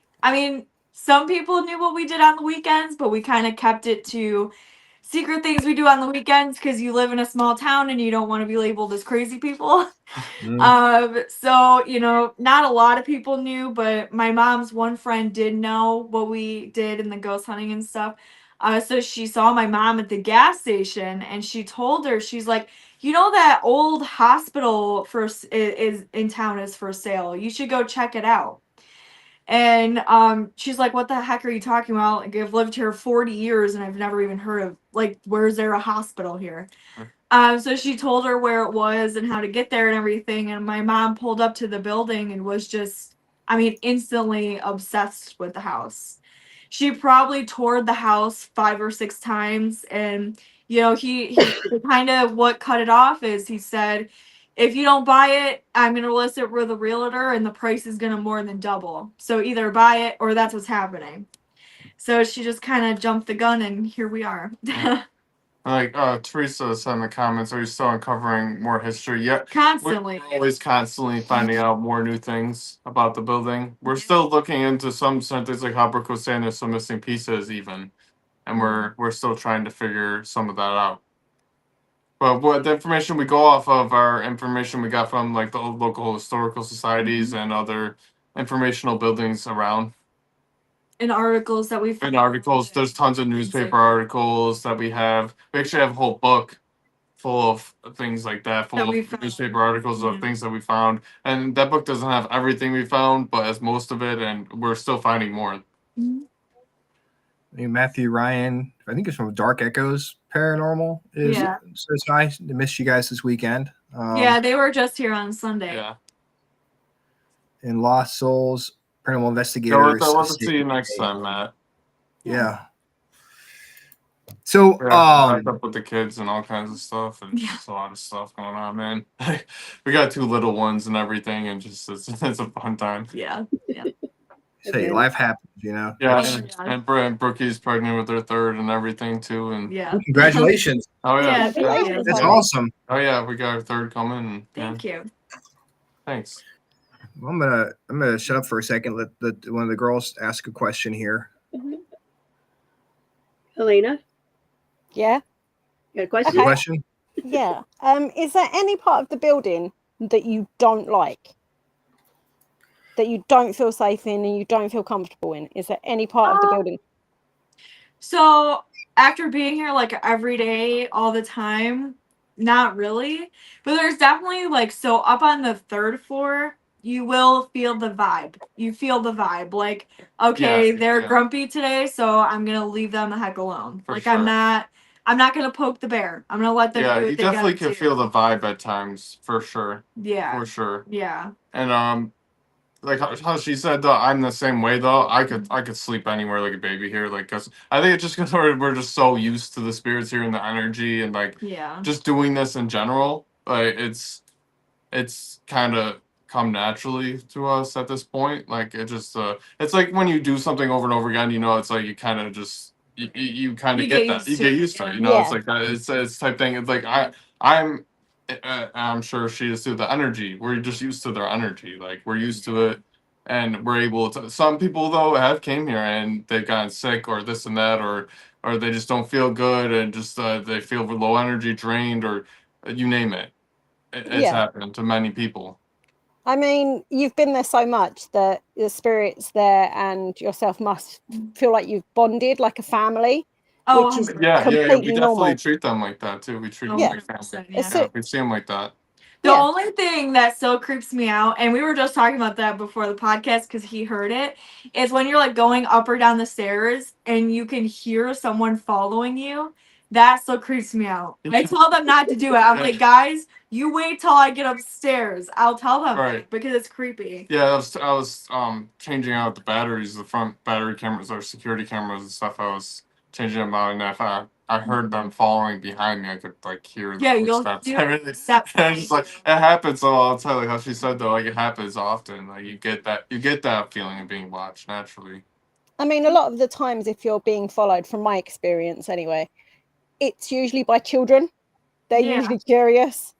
[SPEAKER 12] some people knew what we did on the weekends, but we kind of kept it to secret things we do on the weekends because you live in a small town and you don't want to be labeled as crazy people. So, not a lot of people knew, but my mom's one friend did know what we did in the ghost hunting and stuff. So she saw my mom at the gas station and she told her, she's like, that old hospital is in town is for sale. You should go check it out. And she's like, what the heck are you talking about? Like, I've lived here 40 years and I've never even heard of, like, where's there a hospital here? So she told her where it was and how to get there and everything. And my mom pulled up to the building and was just, instantly obsessed with the house. She probably toured the house 5 or 6 times. And, he kind of what cut it off is he said, if you don't buy it, I'm going to list it with a realtor and the price is going to more than double. So either buy it or that's what's happening. So she just kind of jumped the gun and here we are.
[SPEAKER 11] Like Teresa said in the comments, are you still uncovering more history? Yeah,
[SPEAKER 12] Constantly.
[SPEAKER 11] we're always constantly finding out more new things about the building. We're still looking into some things, like how Brooke was saying, there's some missing pieces even, and we're still trying to figure some of that out. But what the information we go off of are information we got from like the local historical societies and other informational buildings around.
[SPEAKER 12] In articles that we've
[SPEAKER 11] In articles, there's tons of newspaper articles that we have. We actually have a whole book full of things like that, full of newspaper articles of things that we found. And that book doesn't have everything we found, but has most of it, and we're still finding more.
[SPEAKER 8] Matthew Ryan, I think it's from Dark Echoes Paranormal. Says hi. They missed you guys this weekend.
[SPEAKER 12] Yeah, they were just here on Sunday.
[SPEAKER 11] Yeah.
[SPEAKER 8] And Lost Souls, Paranormal Investigators.
[SPEAKER 11] I want to see you next time, Matt.
[SPEAKER 8] Yeah. So,
[SPEAKER 11] up with the kids and all kinds of stuff, and just a lot of stuff going on, man. We got 2 little ones and everything, and just it's a fun time.
[SPEAKER 12] Yeah.
[SPEAKER 8] Say life happens, you know.
[SPEAKER 11] Yeah, and Brookie's pregnant with her 3rd and everything too, and
[SPEAKER 8] congratulations.
[SPEAKER 11] Oh yeah,
[SPEAKER 8] that's awesome.
[SPEAKER 11] Oh yeah, we got our 3rd coming.
[SPEAKER 12] Thank you.
[SPEAKER 11] Thanks.
[SPEAKER 8] Well, I'm gonna shut up for a second. Let one of the girls ask a question here.
[SPEAKER 9] Helena?
[SPEAKER 10] Yeah.
[SPEAKER 9] You got a question?
[SPEAKER 10] Okay.
[SPEAKER 8] Question?
[SPEAKER 10] Yeah. Is there any part of the building that you don't like? That you don't feel safe in and you don't feel comfortable in? Is there any part of the building?
[SPEAKER 12] So after being here like every day, all the time, not really. But there's definitely like, so up on the 3rd floor, you will feel the vibe. You feel the vibe. Like, okay, they're grumpy today, so I'm gonna leave them the heck alone.
[SPEAKER 11] For
[SPEAKER 12] like
[SPEAKER 11] sure.
[SPEAKER 12] I'm not gonna poke the bear. I'm gonna let them do what
[SPEAKER 11] you
[SPEAKER 12] they
[SPEAKER 11] definitely
[SPEAKER 12] gotta
[SPEAKER 11] can
[SPEAKER 12] do.
[SPEAKER 11] feel the vibe at times, for sure.
[SPEAKER 12] Yeah.
[SPEAKER 11] For sure.
[SPEAKER 12] Yeah.
[SPEAKER 11] And like how she said though, I'm the same way though. I could sleep anywhere like a baby here, like, cause I think it's just because we're just so used to the spirits here and the energy and like just doing this in general. Like it's kind of come naturally to us at this point. Like it just it's like when you do something over and over again, you know, it's like you kind of just you kind of get that. You get used to it. You know, it's like that. It's type thing. It's like I'm sure she is too. The energy, we're just used to their energy. Like we're used to it, and we're able to. Some people though have came here and they've gotten sick or this and that, or they just don't feel good and just they feel low energy, drained, or you name it. It's happened to many people.
[SPEAKER 10] I mean, you've been there so much that the spirits there and yourself must feel like you've bonded like a family.
[SPEAKER 12] Oh,
[SPEAKER 10] which is
[SPEAKER 11] we definitely
[SPEAKER 10] normal.
[SPEAKER 11] treat them like that too. We treat them like family.
[SPEAKER 12] Yeah.
[SPEAKER 11] We see them like that.
[SPEAKER 12] The only thing that still creeps me out, and we were just talking about that before the podcast because he heard it, is when you're like going up or down the stairs and you can hear someone following you. That still creeps me out. I tell them not to do it. I'm like, guys, you wait till I get upstairs. I'll tell them because it's creepy.
[SPEAKER 11] Yeah, I was changing out the batteries, the front battery cameras or security cameras and stuff. I was changing them out, and if I heard them following behind me, I could like hear the footsteps. And just like it happens. So I'll tell you how she said though, like it happens often. Like you get that feeling of being watched naturally.
[SPEAKER 10] I mean, a lot of the times, if you're being followed, from my experience anyway, it's usually by children. They're usually curious,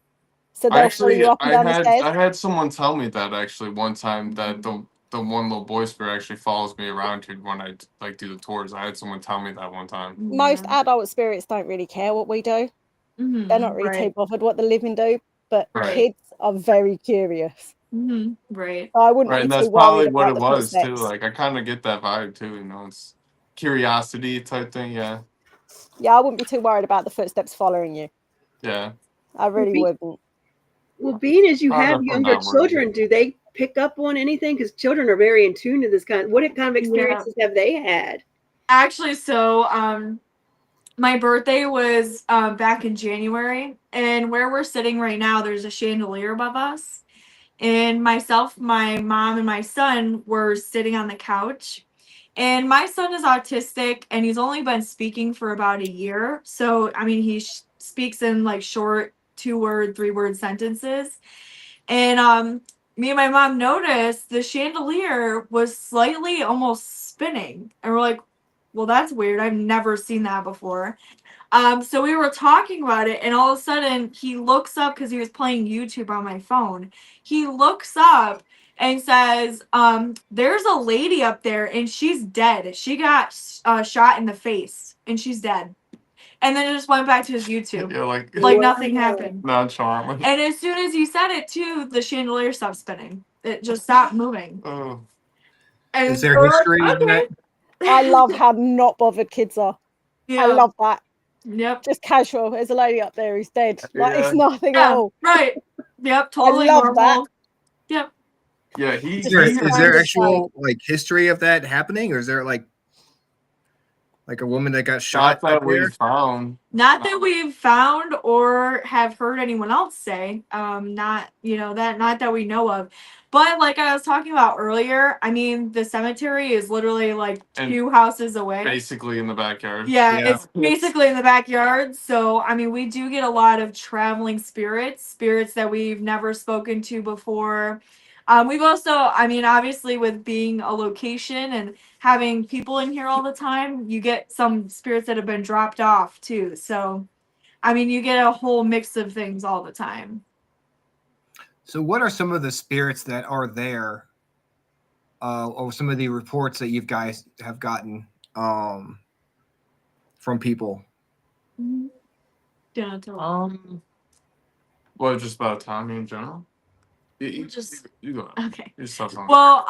[SPEAKER 10] so they'll follow you up and down the stairs.
[SPEAKER 11] I had someone tell me that actually one time that the one little boy spirit actually follows me around here when I like do the tours. I had someone tell me that one time.
[SPEAKER 10] Most adult spirits don't really care what we do. They're not really too bothered what the living do, but kids are very curious.
[SPEAKER 12] Right.
[SPEAKER 10] So I wouldn't be
[SPEAKER 11] and that's
[SPEAKER 10] too
[SPEAKER 11] probably
[SPEAKER 10] worried
[SPEAKER 11] what
[SPEAKER 10] about
[SPEAKER 11] it
[SPEAKER 10] the
[SPEAKER 11] was
[SPEAKER 10] footsteps.
[SPEAKER 11] too. Like I kind of get that vibe too. You know, it's curiosity type thing. Yeah.
[SPEAKER 10] Yeah, I wouldn't be too worried about the footsteps following you.
[SPEAKER 11] Yeah.
[SPEAKER 10] I really wouldn't.
[SPEAKER 9] Well, being as you
[SPEAKER 11] Oh,
[SPEAKER 9] have
[SPEAKER 11] I'm
[SPEAKER 9] younger
[SPEAKER 11] not worried.
[SPEAKER 9] children, do they pick up on anything? Because children are very in tune to this what kind of experiences have they had?
[SPEAKER 12] Actually, so my birthday was back in January, and where we're sitting right now, there's a chandelier above us. And myself, my mom, and my son were sitting on the couch. And my son is autistic, and he's only been speaking for about a year. So, I mean, he speaks in like short 2-word, 3-word sentences. And me and my mom noticed the chandelier was slightly almost spinning. And we're like, well, that's weird. I've never seen that before. So we were talking about it, and all of a sudden he looks up because he was playing YouTube on my phone. He looks up and says, there's a lady up there and she's dead. She got shot in the face and she's dead. And then it just went back to his YouTube.
[SPEAKER 11] Yeah, like
[SPEAKER 12] Nothing happened.
[SPEAKER 11] nonchalantly.
[SPEAKER 12] And as soon as he said it too, the chandelier stopped spinning. It just stopped moving.
[SPEAKER 11] Oh.
[SPEAKER 12] And
[SPEAKER 8] Is there
[SPEAKER 12] we're like,
[SPEAKER 8] history in
[SPEAKER 12] okay.
[SPEAKER 8] that?
[SPEAKER 10] I love how not bothered kids are.
[SPEAKER 12] Yeah.
[SPEAKER 10] I love that.
[SPEAKER 12] Yep.
[SPEAKER 10] Just casual. There's a lady up there who's dead. Like it's
[SPEAKER 11] Yeah.
[SPEAKER 10] nothing at
[SPEAKER 12] Yeah,
[SPEAKER 10] all.
[SPEAKER 12] right. Yep, totally
[SPEAKER 10] I love
[SPEAKER 12] normal.
[SPEAKER 10] that.
[SPEAKER 12] Yep.
[SPEAKER 11] Yeah,
[SPEAKER 8] Is
[SPEAKER 10] Just
[SPEAKER 8] there,
[SPEAKER 10] he's
[SPEAKER 8] is
[SPEAKER 10] trying
[SPEAKER 8] there
[SPEAKER 10] to
[SPEAKER 8] actual like history of that happening, or is there like a woman that got shot
[SPEAKER 11] not
[SPEAKER 8] up
[SPEAKER 11] that we
[SPEAKER 8] there?
[SPEAKER 11] found.
[SPEAKER 12] Not that we've found or have heard anyone else say. Not that we know of. But like I was talking about earlier, I mean the cemetery is literally like
[SPEAKER 11] And
[SPEAKER 12] 2 houses away.
[SPEAKER 11] basically in the backyard.
[SPEAKER 12] Yeah,
[SPEAKER 8] Yeah.
[SPEAKER 12] it's basically in the backyard. So I mean we do get a lot of traveling spirits that we've never spoken to before. We've also, I mean, obviously with being a location and having people in here all the time, you get some spirits that have been dropped off too. So, I mean, you get a whole mix of things all the time.
[SPEAKER 8] So, what are some of the spirits that are there, or some of the reports that you guys have gotten from people?
[SPEAKER 12] Yeah,
[SPEAKER 11] Well, just about Tommy in general. You go.
[SPEAKER 12] Okay.
[SPEAKER 11] You saw something.
[SPEAKER 12] Well,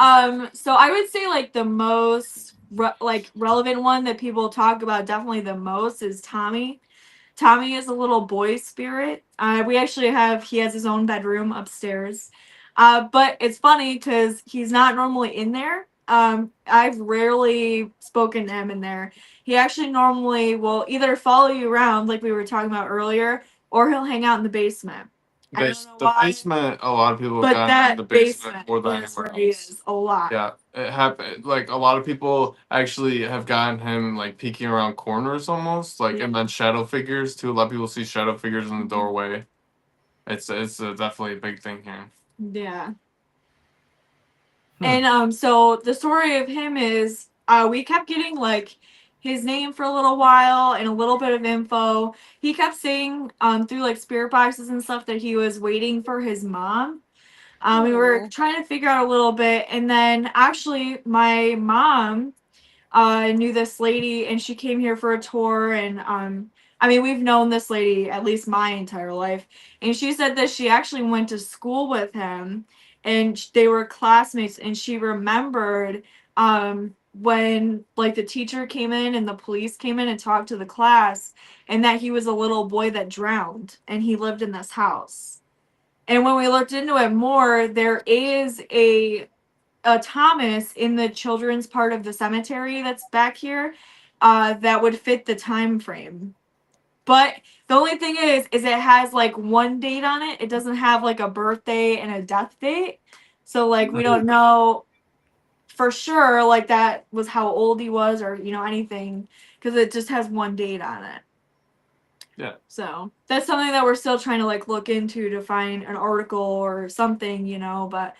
[SPEAKER 12] so I would say like the most relevant one that people talk about definitely the most is Tommy. Tommy is a little boy spirit. We actually he has his own bedroom upstairs. But it's funny because he's not normally in there. I've rarely spoken to him in there. He actually normally will either follow you around like we were talking about earlier, or he'll hang out in the basement.
[SPEAKER 11] The basement, a lot of people
[SPEAKER 12] But
[SPEAKER 11] got
[SPEAKER 12] that
[SPEAKER 11] in the basement more than
[SPEAKER 12] is
[SPEAKER 11] anywhere
[SPEAKER 12] where he
[SPEAKER 11] else.
[SPEAKER 12] is a lot.
[SPEAKER 11] Yeah, it happened. Like a lot of people actually have gotten him like peeking around corners almost, like and then shadow figures too. A lot of people see shadow figures in the doorway. It's definitely a big thing here.
[SPEAKER 12] Yeah. And so the story of him is we kept getting like his name for a little while and a little bit of info. He kept saying through like spirit boxes and stuff that he was waiting for his mom. We were trying to figure out a little bit, and then actually my mom knew this lady, and she came here for a tour. And I mean, we've known this lady at least my entire life, and she said that she actually went to school with him, and they were classmates, and she remembered when like the teacher came in and the police came in and talked to the class, and that he was a little boy that drowned, and he lived in this house. And when we looked into it more, there is a Thomas in the children's part of the cemetery that's back here that would fit the time frame. But the only thing is it has like one date on it. It doesn't have like a birthday and a death date. So like we don't know for sure like that was how old he was or anything, because it just has one date on it.
[SPEAKER 11] Yeah.
[SPEAKER 12] So that's something that we're still trying to like look into to find an article or something, but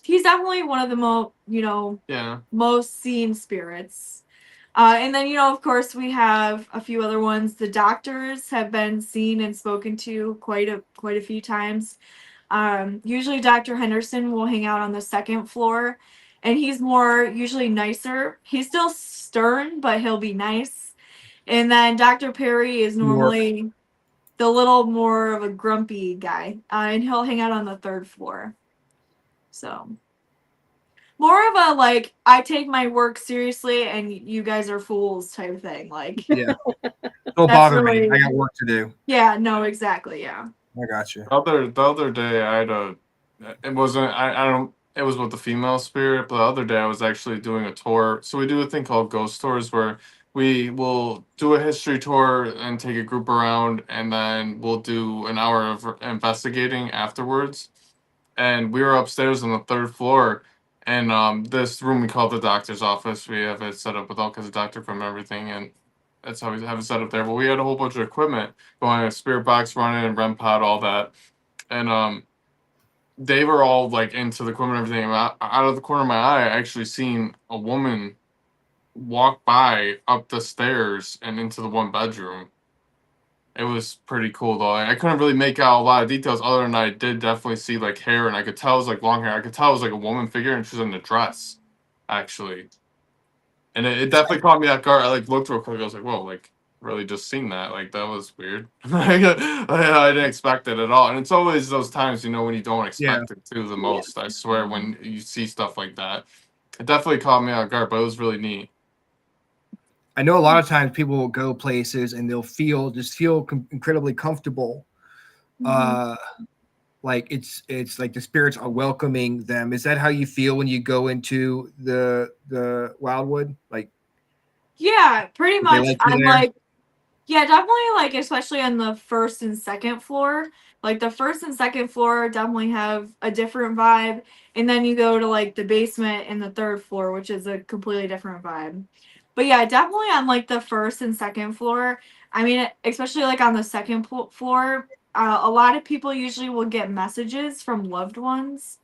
[SPEAKER 12] he's definitely one of the most seen spirits. And then of course we have a few other ones. The doctors have been seen and spoken to quite a few times. Usually Dr. Henderson will hang out on the second floor, and he's more usually nicer. He's still stern, but he'll be nice. And then Dr. Perry is normally the little more of a grumpy guy, and he'll hang out on the third floor. So more of a like I take my work seriously and you guys are fools type thing. Like
[SPEAKER 8] Yeah, don't bother me. I got work to do.
[SPEAKER 12] Yeah, no, exactly. Yeah.
[SPEAKER 8] I got you.
[SPEAKER 11] The other day I had it wasn't I don't it was with the female spirit, but the other day I was actually doing a tour. So we do a thing called ghost tours where we will do a history tour and take a group around, and then we'll do an hour of investigating afterwards. And we were upstairs on the third floor, and this room we call the doctor's office. We have it set up with all kinds of doctor from everything, and That's how we have it set up there. But we had a whole bunch of equipment going, a spirit box running and REM pod, all that, and they were all like into the equipment and everything. Out of the corner of my eye, I actually seen a woman walk by up the stairs and into the one bedroom. It was pretty cool though. I couldn't really make out a lot of details other than I did definitely see like hair, and I could tell it was like long hair. I could tell it was like a woman figure, and she was in a dress, actually. And it definitely caught me off guard. I like looked real quick. I was like, whoa, like really just seen that. Like that was weird. I didn't expect it at all. And it's always those times, when you don't expect it too the most. I swear, when you see stuff like that, it definitely caught me off guard, but it was really neat.
[SPEAKER 8] I know a lot of times people will go places and they'll feel incredibly comfortable. Like it's like the spirits are welcoming them. Is that how you feel when you go into the Wildwood? Like,
[SPEAKER 12] yeah, pretty
[SPEAKER 8] they
[SPEAKER 12] much.
[SPEAKER 8] like you
[SPEAKER 12] I'm
[SPEAKER 8] there?
[SPEAKER 12] like, yeah, definitely like, especially on the first and second floor. Like the first and second floor definitely have a different vibe. And then you go to like the basement and the third floor, which is a completely different vibe. But yeah, definitely on like the first and second floor. I mean, especially like on the second floor, a lot of people usually will get messages from loved ones.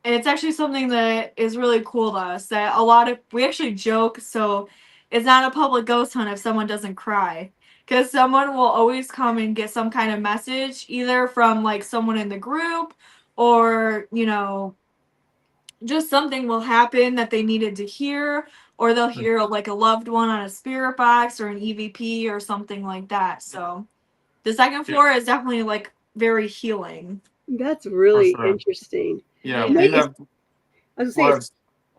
[SPEAKER 12] And it's actually something that is really cool to us, that we actually joke, so it's not a public ghost hunt if someone doesn't cry. Because someone will always come and get some kind of message, either from like someone in the group, or, just something will happen that they needed to hear, or they'll hear like a loved one on a spirit box or an EVP or something like that. So the second floor is definitely like very healing.
[SPEAKER 9] That's really
[SPEAKER 11] sure.
[SPEAKER 9] interesting.
[SPEAKER 11] Yeah,
[SPEAKER 9] You know,
[SPEAKER 11] we have.
[SPEAKER 9] I was gonna say, it's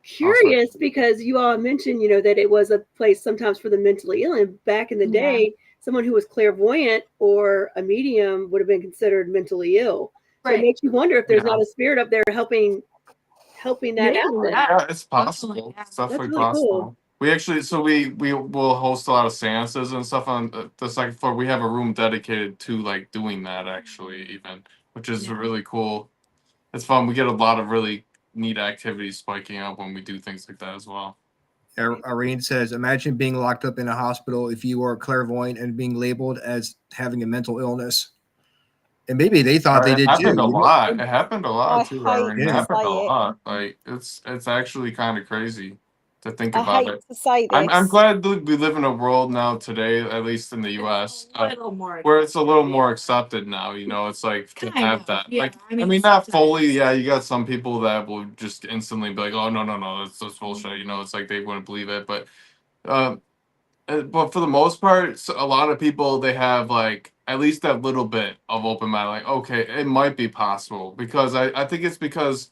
[SPEAKER 9] curious because you all mentioned, that it was a place sometimes for the mentally ill. And back in the day, someone who was clairvoyant or a medium would have been considered mentally ill. So it makes you wonder if there's not a spirit up there helping that happen.
[SPEAKER 11] Yeah, it's possible. It's definitely
[SPEAKER 9] really
[SPEAKER 11] possible.
[SPEAKER 9] cool.
[SPEAKER 11] We actually, so we will host a lot of seances and stuff on the second floor. We have a room dedicated to like doing that actually, even, which is really cool. It's fun. We get a lot of really neat activities spiking up when we do things like that as well.
[SPEAKER 8] Irene says, imagine being locked up in a hospital if you are clairvoyant and being labeled as having a mental illness. And maybe they thought they
[SPEAKER 11] It
[SPEAKER 8] did
[SPEAKER 11] happened
[SPEAKER 8] too.
[SPEAKER 11] a lot. It happened a lot too,
[SPEAKER 10] hate
[SPEAKER 11] Irene. It
[SPEAKER 10] to
[SPEAKER 11] happened
[SPEAKER 10] say
[SPEAKER 11] a
[SPEAKER 10] it.
[SPEAKER 11] lot. Like it's actually kind of crazy to think
[SPEAKER 10] I
[SPEAKER 11] about
[SPEAKER 10] hate
[SPEAKER 11] it.
[SPEAKER 10] to say
[SPEAKER 11] I'm
[SPEAKER 10] this.
[SPEAKER 11] glad that we live in a world now today, at least in the U.S.,
[SPEAKER 12] more
[SPEAKER 11] where it's a little more accepted now. It's like to have that.
[SPEAKER 12] yeah.
[SPEAKER 11] Like, I mean, not fully. Yeah, you got some people that will just instantly be like, "Oh no, that's bullshit." It's like they wouldn't believe it. But for the most part, a lot of people, they have like at least that little bit of open mind. Like, okay, it might be possible, because I think it's because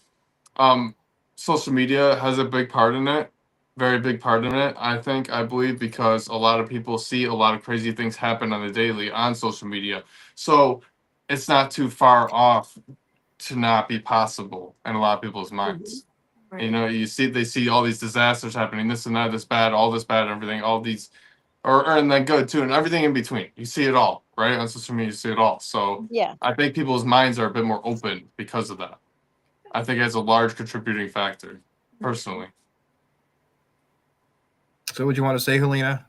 [SPEAKER 11] social media has a big part in it. Very big part in it, I believe, because a lot of people see a lot of crazy things happen on the daily on social media. So it's not too far off to not be possible in a lot of people's minds. They see all these disasters happening, this and that, this bad, all this bad, everything, all these, and then good too, and everything in between. You see it all, right? On social media, you see it all. So
[SPEAKER 10] yeah,
[SPEAKER 11] I think people's minds are a bit more open because of that. I think it's a large contributing factor, personally.
[SPEAKER 8] So what do you want to say, Helena?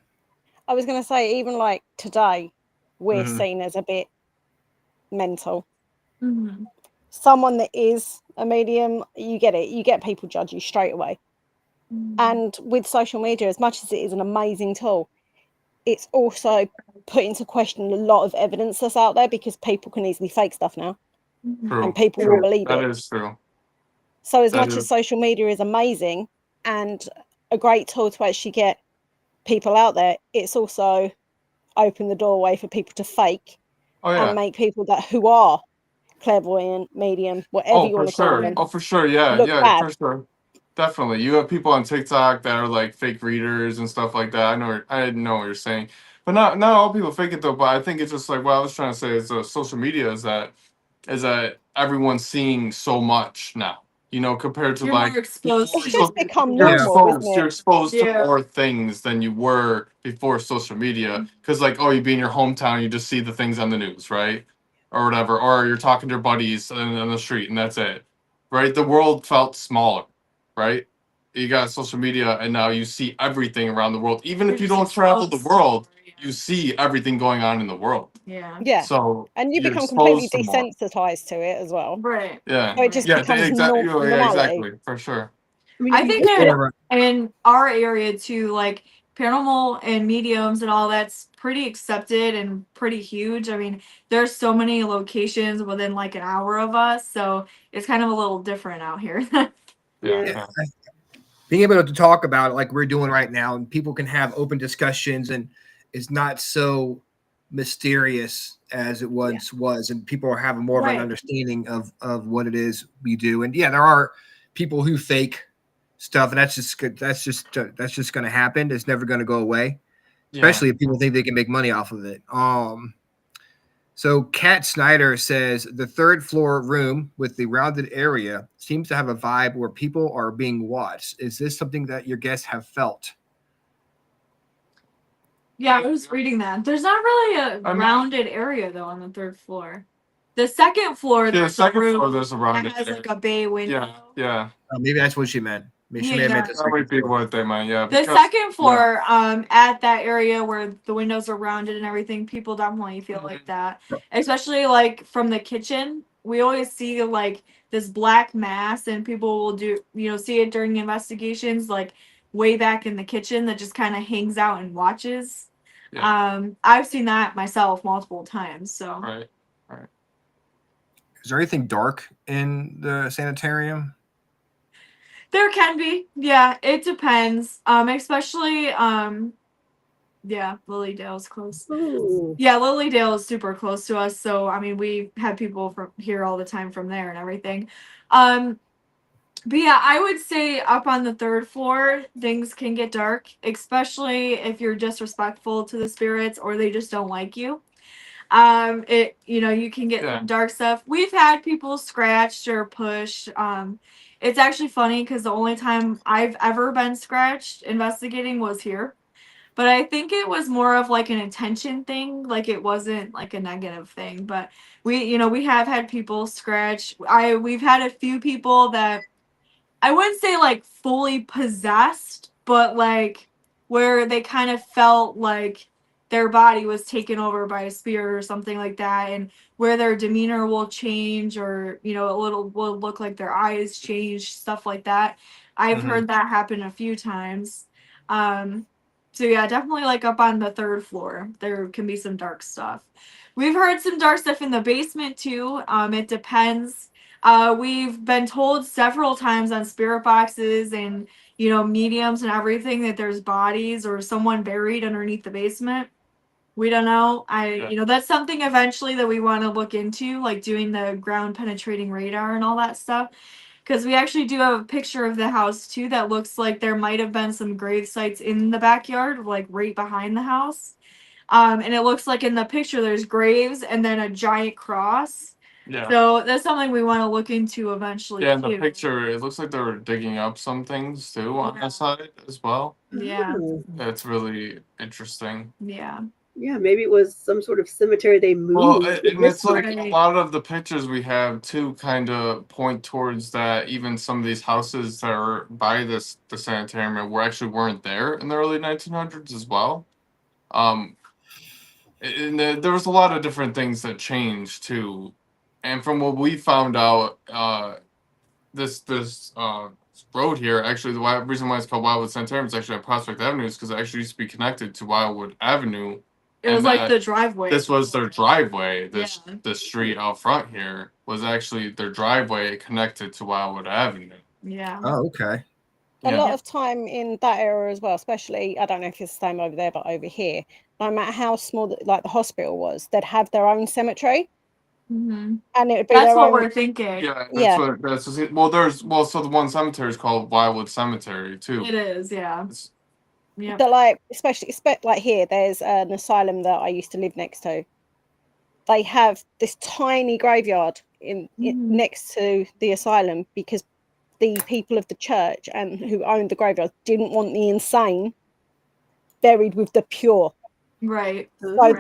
[SPEAKER 10] I was going to say, even like today, we're
[SPEAKER 8] Mhm.
[SPEAKER 10] seen as a bit mental.
[SPEAKER 12] Mm-hmm.
[SPEAKER 10] Someone that is a medium, you get it. You get people judge you straight away. And with social media, as much as it is an amazing tool, it's also put into question a lot of evidence that's out there, because people can easily fake stuff now.
[SPEAKER 11] True.
[SPEAKER 10] And people will believe
[SPEAKER 11] That
[SPEAKER 10] it.
[SPEAKER 11] is true.
[SPEAKER 10] So as much as social media is amazing and a great tool to actually get people out there, it's also opened the doorway for people to fake and make people who are clairvoyant, medium, whatever you want to call them.
[SPEAKER 11] Oh, for sure. Yeah,
[SPEAKER 10] look
[SPEAKER 11] yeah,
[SPEAKER 10] bad.
[SPEAKER 11] for sure. Definitely. You have people on TikTok that are like fake readers and stuff like that. I didn't know what you're saying. But not all people fake it though. But I think it's just like what I was trying to say is social media is that everyone's seeing so much now. Compared to
[SPEAKER 12] You're
[SPEAKER 11] like
[SPEAKER 12] more exposed.
[SPEAKER 10] It's just become
[SPEAKER 11] you're
[SPEAKER 10] normal,
[SPEAKER 11] exposed.
[SPEAKER 10] isn't
[SPEAKER 11] You're
[SPEAKER 10] it?
[SPEAKER 11] exposed to more things than you were before social media. Because like, oh, you be in your hometown, you just see the things on the news, right? Or whatever. Or you're talking to your buddies on the street, and that's it, right? The world felt smaller, right? You got social media, and now you see everything around the world. Even if you don't travel the world, you see everything going on in the world.
[SPEAKER 10] Yeah.
[SPEAKER 11] So
[SPEAKER 10] And you
[SPEAKER 11] you're
[SPEAKER 10] become completely
[SPEAKER 11] exposed to more.
[SPEAKER 10] desensitized to it as well.
[SPEAKER 12] Right.
[SPEAKER 11] Yeah.
[SPEAKER 10] So it just
[SPEAKER 11] Yeah.
[SPEAKER 10] becomes
[SPEAKER 11] Exactly. Yeah.
[SPEAKER 10] normality.
[SPEAKER 11] Exactly. For sure.
[SPEAKER 12] I think in our area too, like paranormal and mediums and all that's pretty accepted and pretty huge. I mean, there's so many locations within like an hour of us, so it's kind of a little different out here.
[SPEAKER 8] Yeah. Being able to talk about it like we're doing right now, and people can have open discussions, and it's not so mysterious as it once was, and people are having more of an understanding of what it is we do. And yeah, there are people who fake stuff, and that's just good. That's just going to happen. It's never going to go away, especially if people think they can make money off of it. So Kat Snyder says the third floor room with the rounded area seems to have a vibe where people are being watched. Is this something that your guests have felt?
[SPEAKER 12] Yeah, I was reading that. There's not really a rounded area though on the third floor. The second floor,
[SPEAKER 11] there's a room
[SPEAKER 12] there's a rounded that has like a bay window.
[SPEAKER 11] Yeah.
[SPEAKER 8] Maybe that's what she meant. Maybe she may have meant the
[SPEAKER 11] That might be what they meant. Yeah.
[SPEAKER 12] The second floor, at that area where the windows are rounded and everything, people definitely feel like that. Especially like from the kitchen, we always see like this black mass, and people will see it during investigations, like way back in the kitchen that just kind of hangs out and watches. I've seen that myself multiple times. So.
[SPEAKER 11] Right.
[SPEAKER 8] Is there anything dark in the sanitarium?
[SPEAKER 12] There can be. Yeah, it depends. Especially Lilydale's close.
[SPEAKER 9] Ooh.
[SPEAKER 12] Yeah, Lilydale is super close to us, so I mean we have people from here all the time from there and everything. But yeah, I would say up on the third floor things can get dark, especially if you're disrespectful to the spirits or they just don't like you. You can get some dark stuff. We've had people scratched or pushed. It's actually funny because the only time I've ever been scratched investigating was here, but I think it was more of like an intention thing. Like it wasn't like a negative thing, but we have had people scratch. We've had a few people that I wouldn't say like fully possessed, but like where they kind of felt like their body was taken over by a spirit or something like that, and where their demeanor will change, or will look like their eyes change, stuff like that. I've heard that happen a few times. So yeah, definitely like up on the third floor there can be some dark stuff. We've heard some dark stuff in the basement too. It depends. We've been told several times on spirit boxes and mediums and everything that there's bodies or someone buried underneath the basement. We don't know. That's something eventually that we want to look into, like doing the ground penetrating radar and all that stuff. Because we actually do have a picture of the house too that looks like there might have been some grave sites in the backyard, like right behind the house. And it looks like in the picture there's graves and then a giant cross.
[SPEAKER 11] Yeah.
[SPEAKER 12] So that's something we want to look into eventually.
[SPEAKER 11] Yeah, in the picture, it looks like they were digging up some things too on that side as well.
[SPEAKER 12] Yeah.
[SPEAKER 11] That's really interesting.
[SPEAKER 12] Yeah.
[SPEAKER 9] Yeah, maybe it was some sort of cemetery they moved.
[SPEAKER 11] Well, and it's like a lot of the pictures we have too kind of point towards that. Even some of these houses that are by the sanitarium weren't there in the early 1900s as well. And there was a lot of different things that changed too. And from what we found out, this road here, actually, the reason why it's called Wildwood Sanitarium is actually on Prospect Avenue is because it actually used to be connected to Wildwood Avenue.
[SPEAKER 12] It was like the driveway.
[SPEAKER 11] This was their driveway. The street out front here was actually their driveway connected to Wildwood Avenue.
[SPEAKER 12] Yeah.
[SPEAKER 8] Oh, okay.
[SPEAKER 10] A lot of time in that area as well, especially, I don't know if it's the same over there, but over here, no matter how small like the hospital was, they'd have their own cemetery.
[SPEAKER 12] Mm-hmm.
[SPEAKER 10] And it would be
[SPEAKER 12] that's
[SPEAKER 10] their
[SPEAKER 12] what
[SPEAKER 10] own...
[SPEAKER 12] we're thinking.
[SPEAKER 11] Yeah, so the one cemetery is called Wildwood Cemetery too.
[SPEAKER 12] It is, yeah.
[SPEAKER 10] Yeah. But like, especially like here, there's an asylum that I used to live next to. They have this tiny graveyard next to the asylum because the people of the church and who owned the graveyard didn't want the insane buried with the pure.
[SPEAKER 12] Right.
[SPEAKER 10] So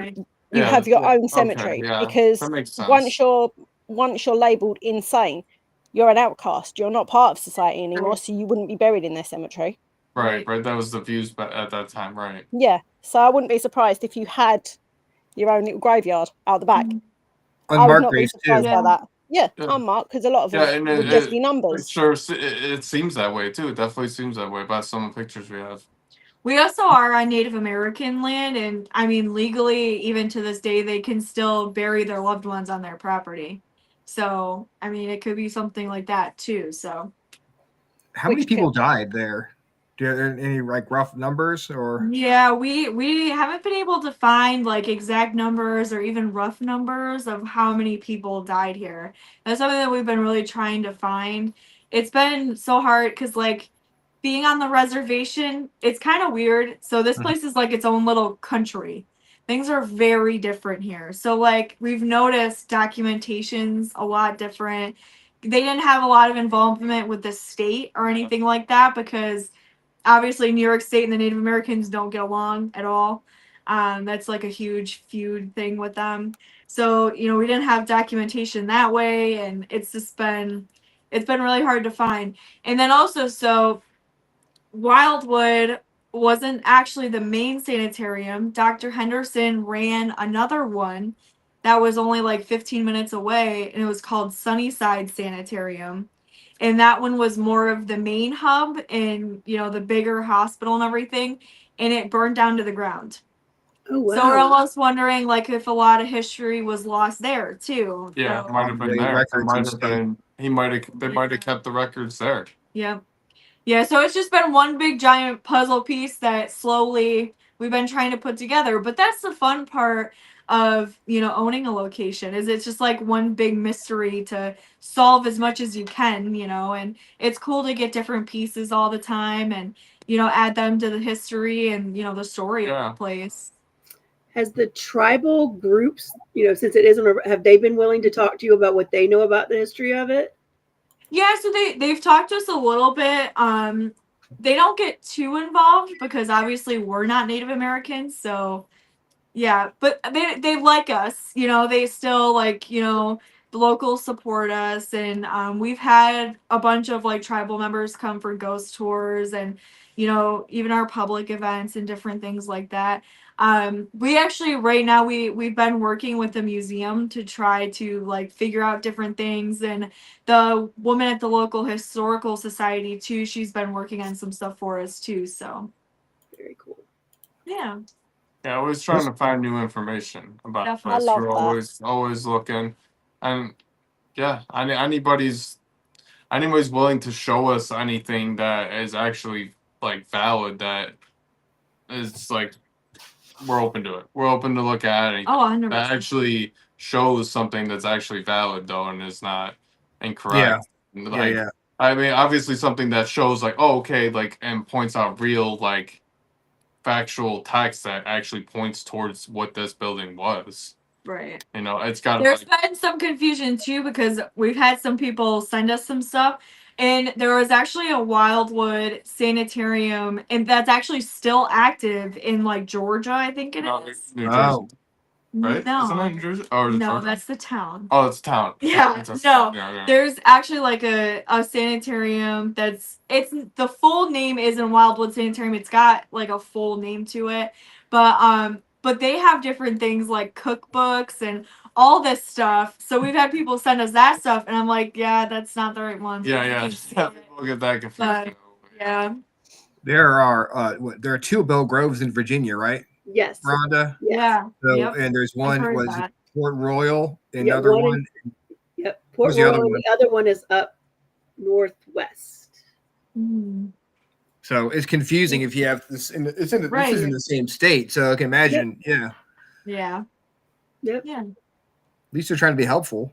[SPEAKER 10] you have your own cemetery because once you're labelled insane, you're an outcast. You're not part of society anymore, so you wouldn't be buried in their cemetery.
[SPEAKER 11] Right. That was the views at that time, right?
[SPEAKER 10] Yeah. So I wouldn't be surprised if you had your own little graveyard out the back. I would
[SPEAKER 8] Unmarked
[SPEAKER 10] not be
[SPEAKER 8] graves
[SPEAKER 10] surprised
[SPEAKER 8] too.
[SPEAKER 10] by that. Yeah,
[SPEAKER 11] Yeah.
[SPEAKER 10] unmarked, because a lot of
[SPEAKER 11] Yeah,
[SPEAKER 10] them
[SPEAKER 11] and
[SPEAKER 10] would just be numbers.
[SPEAKER 11] it seems that way too. It definitely seems that way by some of the pictures we have.
[SPEAKER 12] We also are on Native American land, and I mean, legally, even to this day, they can still bury their loved ones on their property. So, I mean, it could be something like that too. So,
[SPEAKER 8] How many people died there? Do you have any like rough numbers or?
[SPEAKER 12] yeah, we haven't been able to find like exact numbers or even rough numbers of how many people died here. That's something that we've been really trying to find. It's been so hard because like being on the reservation, it's kind of weird. So this place is like its own little country. Things are very different here. So like we've noticed documentation's a lot different. They didn't have a lot of involvement with the state or anything like that because obviously New York State and the Native Americans don't get along at all. That's like a huge feud thing with them. So, you know, we didn't have documentation that way, and it's been really hard to find. And then also, so Wildwood wasn't actually the main sanitarium. Dr. Henderson ran another one that was only like 15 minutes away, and it was called Sunnyside Sanitarium. And that one was more of the main hub and, you know, the bigger hospital and everything. And it burned down to the ground.
[SPEAKER 9] Oh, wow.
[SPEAKER 12] So we're almost wondering, like, if a lot of history was lost there, too.
[SPEAKER 11] Yeah,
[SPEAKER 12] So,
[SPEAKER 11] it might have been there. It might have been. They might have kept the records there.
[SPEAKER 12] yeah. Yeah, so it's just been one big giant puzzle piece that slowly we've been trying to put together. But that's the fun part of, you know, owning a location is it's just like one big mystery to solve as much as you can, you know, and it's cool to get different pieces all the time and, you know, add them to the history and, you know, the story of the place.
[SPEAKER 9] Has the tribal groups, you know, since it isn't, have they been willing to talk to you about what they know about the history of it?
[SPEAKER 12] Yeah, so they've talked to us a little bit. They don't get too involved because obviously we're not Native Americans, so yeah, but they like us, you know, they still like, you know, the locals support us and we've had a bunch of like tribal members come for ghost tours and, you know, even our public events and different things like that. We actually right now we've been working with the museum to try to like figure out different things and the woman at the local historical society too, she's been working on some stuff for us too, so
[SPEAKER 9] very cool.
[SPEAKER 12] Yeah.
[SPEAKER 11] Yeah, always trying to find new information about the
[SPEAKER 12] Definitely.
[SPEAKER 11] place.
[SPEAKER 10] I love
[SPEAKER 11] We're
[SPEAKER 10] that.
[SPEAKER 11] always looking, and yeah, anybody's willing to show us anything that is actually like valid. That is like we're open to it. We're open to look at anything
[SPEAKER 12] 100%.
[SPEAKER 11] that actually shows something that's actually valid though, and is not incorrect. Like,
[SPEAKER 8] Yeah.
[SPEAKER 11] I mean, obviously something that shows like, oh, okay, like, and points out real like factual text that actually points towards what this building was.
[SPEAKER 12] Right.
[SPEAKER 11] You know, it's got
[SPEAKER 12] There's
[SPEAKER 11] like,
[SPEAKER 12] been some confusion too because we've had some people send us some stuff, and there was actually a Wildwood Sanitarium, and that's actually still active in like Georgia, I think it is.
[SPEAKER 11] New Jersey. Right?
[SPEAKER 12] No.
[SPEAKER 11] Isn't that New Jersey? Or is it
[SPEAKER 12] No,
[SPEAKER 11] Georgia?
[SPEAKER 12] that's the town.
[SPEAKER 11] Oh, it's town.
[SPEAKER 12] Yeah,
[SPEAKER 11] It's
[SPEAKER 12] no.
[SPEAKER 11] yeah.
[SPEAKER 12] There's actually like a sanitarium it's the full name isn't Wildwood Sanitarium. It's got like a full name to it. But they have different things like cookbooks and all this stuff. So we've had people send us that stuff and I'm like, yeah, that's not the right one.
[SPEAKER 11] Yeah. People get that confused.
[SPEAKER 12] But, yeah.
[SPEAKER 8] There are two Bell Groves in Virginia, right?
[SPEAKER 9] Yes.
[SPEAKER 8] Rhonda.
[SPEAKER 12] Yeah.
[SPEAKER 8] So
[SPEAKER 12] Yep.
[SPEAKER 8] and there's
[SPEAKER 12] I've
[SPEAKER 8] one
[SPEAKER 12] heard
[SPEAKER 8] was
[SPEAKER 12] that.
[SPEAKER 8] Port Royal,
[SPEAKER 9] Yeah,
[SPEAKER 8] another
[SPEAKER 9] one
[SPEAKER 8] one.
[SPEAKER 9] Yep.
[SPEAKER 8] What was
[SPEAKER 9] Port
[SPEAKER 8] the
[SPEAKER 9] Royal,
[SPEAKER 8] other
[SPEAKER 9] and
[SPEAKER 8] one?
[SPEAKER 9] the other one is up northwest.
[SPEAKER 8] So it's confusing if you have this. This is in
[SPEAKER 12] Right.
[SPEAKER 8] the same state, so I can imagine. Yeah.
[SPEAKER 12] Yeah.
[SPEAKER 9] Yep.
[SPEAKER 12] Yeah.
[SPEAKER 8] At least they're trying to be helpful.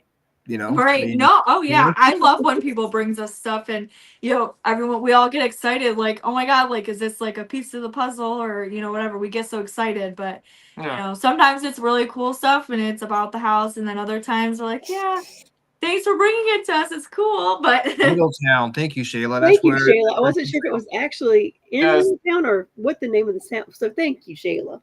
[SPEAKER 8] You know.
[SPEAKER 12] Right.
[SPEAKER 8] I mean,
[SPEAKER 12] No. Oh yeah.
[SPEAKER 8] yeah.
[SPEAKER 12] I love when people brings us stuff and you know we all get excited like oh my god like is this like a piece of the puzzle or you know whatever we get so excited but you know sometimes it's really cool stuff and it's about the house and then other times we're like yeah thanks for bringing it to us it's cool but
[SPEAKER 8] Middletown. Thank you, Shayla.
[SPEAKER 9] Thank
[SPEAKER 8] That's
[SPEAKER 9] you,
[SPEAKER 8] where.
[SPEAKER 9] Shayla. I wasn't sure if it was actually in
[SPEAKER 11] Yes.
[SPEAKER 9] Middletown or what the name of the town. So thank you, Shayla.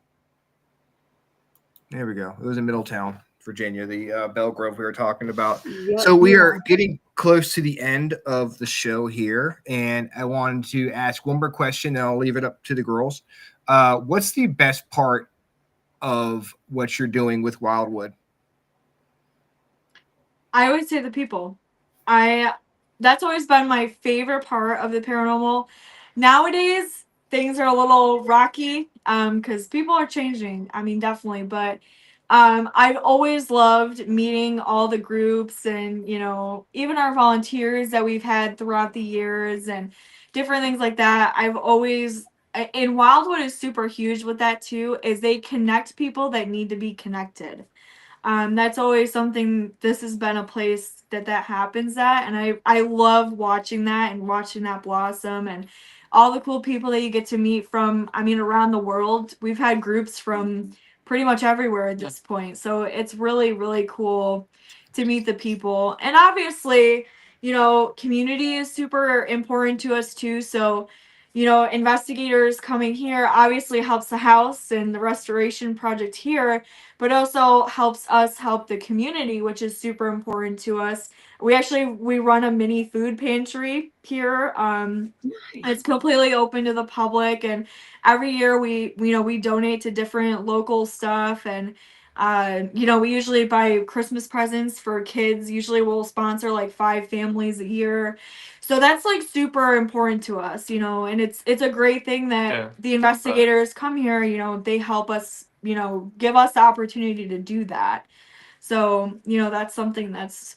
[SPEAKER 8] There we go. It was in Middletown Virginia, the Belgrove we were talking about.
[SPEAKER 9] Yep,
[SPEAKER 8] So we
[SPEAKER 9] yeah.
[SPEAKER 8] are getting close to the end of the show here, and I wanted to ask one more question, and I'll leave it up to the girls. What's the best part of what you're doing with Wildwood?
[SPEAKER 12] I would say the people. That's always been my favorite part of the paranormal. Nowadays, things are a little rocky because people are changing. I mean, definitely, but I've always loved meeting all the groups and, you know, even our volunteers that we've had throughout the years and different things like that. I've always and Wildwood is super huge with that too, is they connect people that need to be connected. That's always something. This has been a place that happens at, and I love watching that and watching that blossom and all the cool people that you get to meet from, I mean, around the world. We've had groups from pretty much everywhere at this point, so it's really, really cool to meet the people. And obviously, you know, community is super important to us too. So, you know, investigators coming here obviously helps the house and the restoration project here, but also helps us help the community, which is super important to us. We run a mini food pantry here. It's completely open to the public, and every year we donate to different local stuff. And you know, we usually buy Christmas presents for kids. Usually we'll sponsor like 5 families a year. So that's like super important to us, you know, and it's a great thing that the investigators come here, you know, they help us, you know, give us the opportunity to do that. So, you know, that's something that's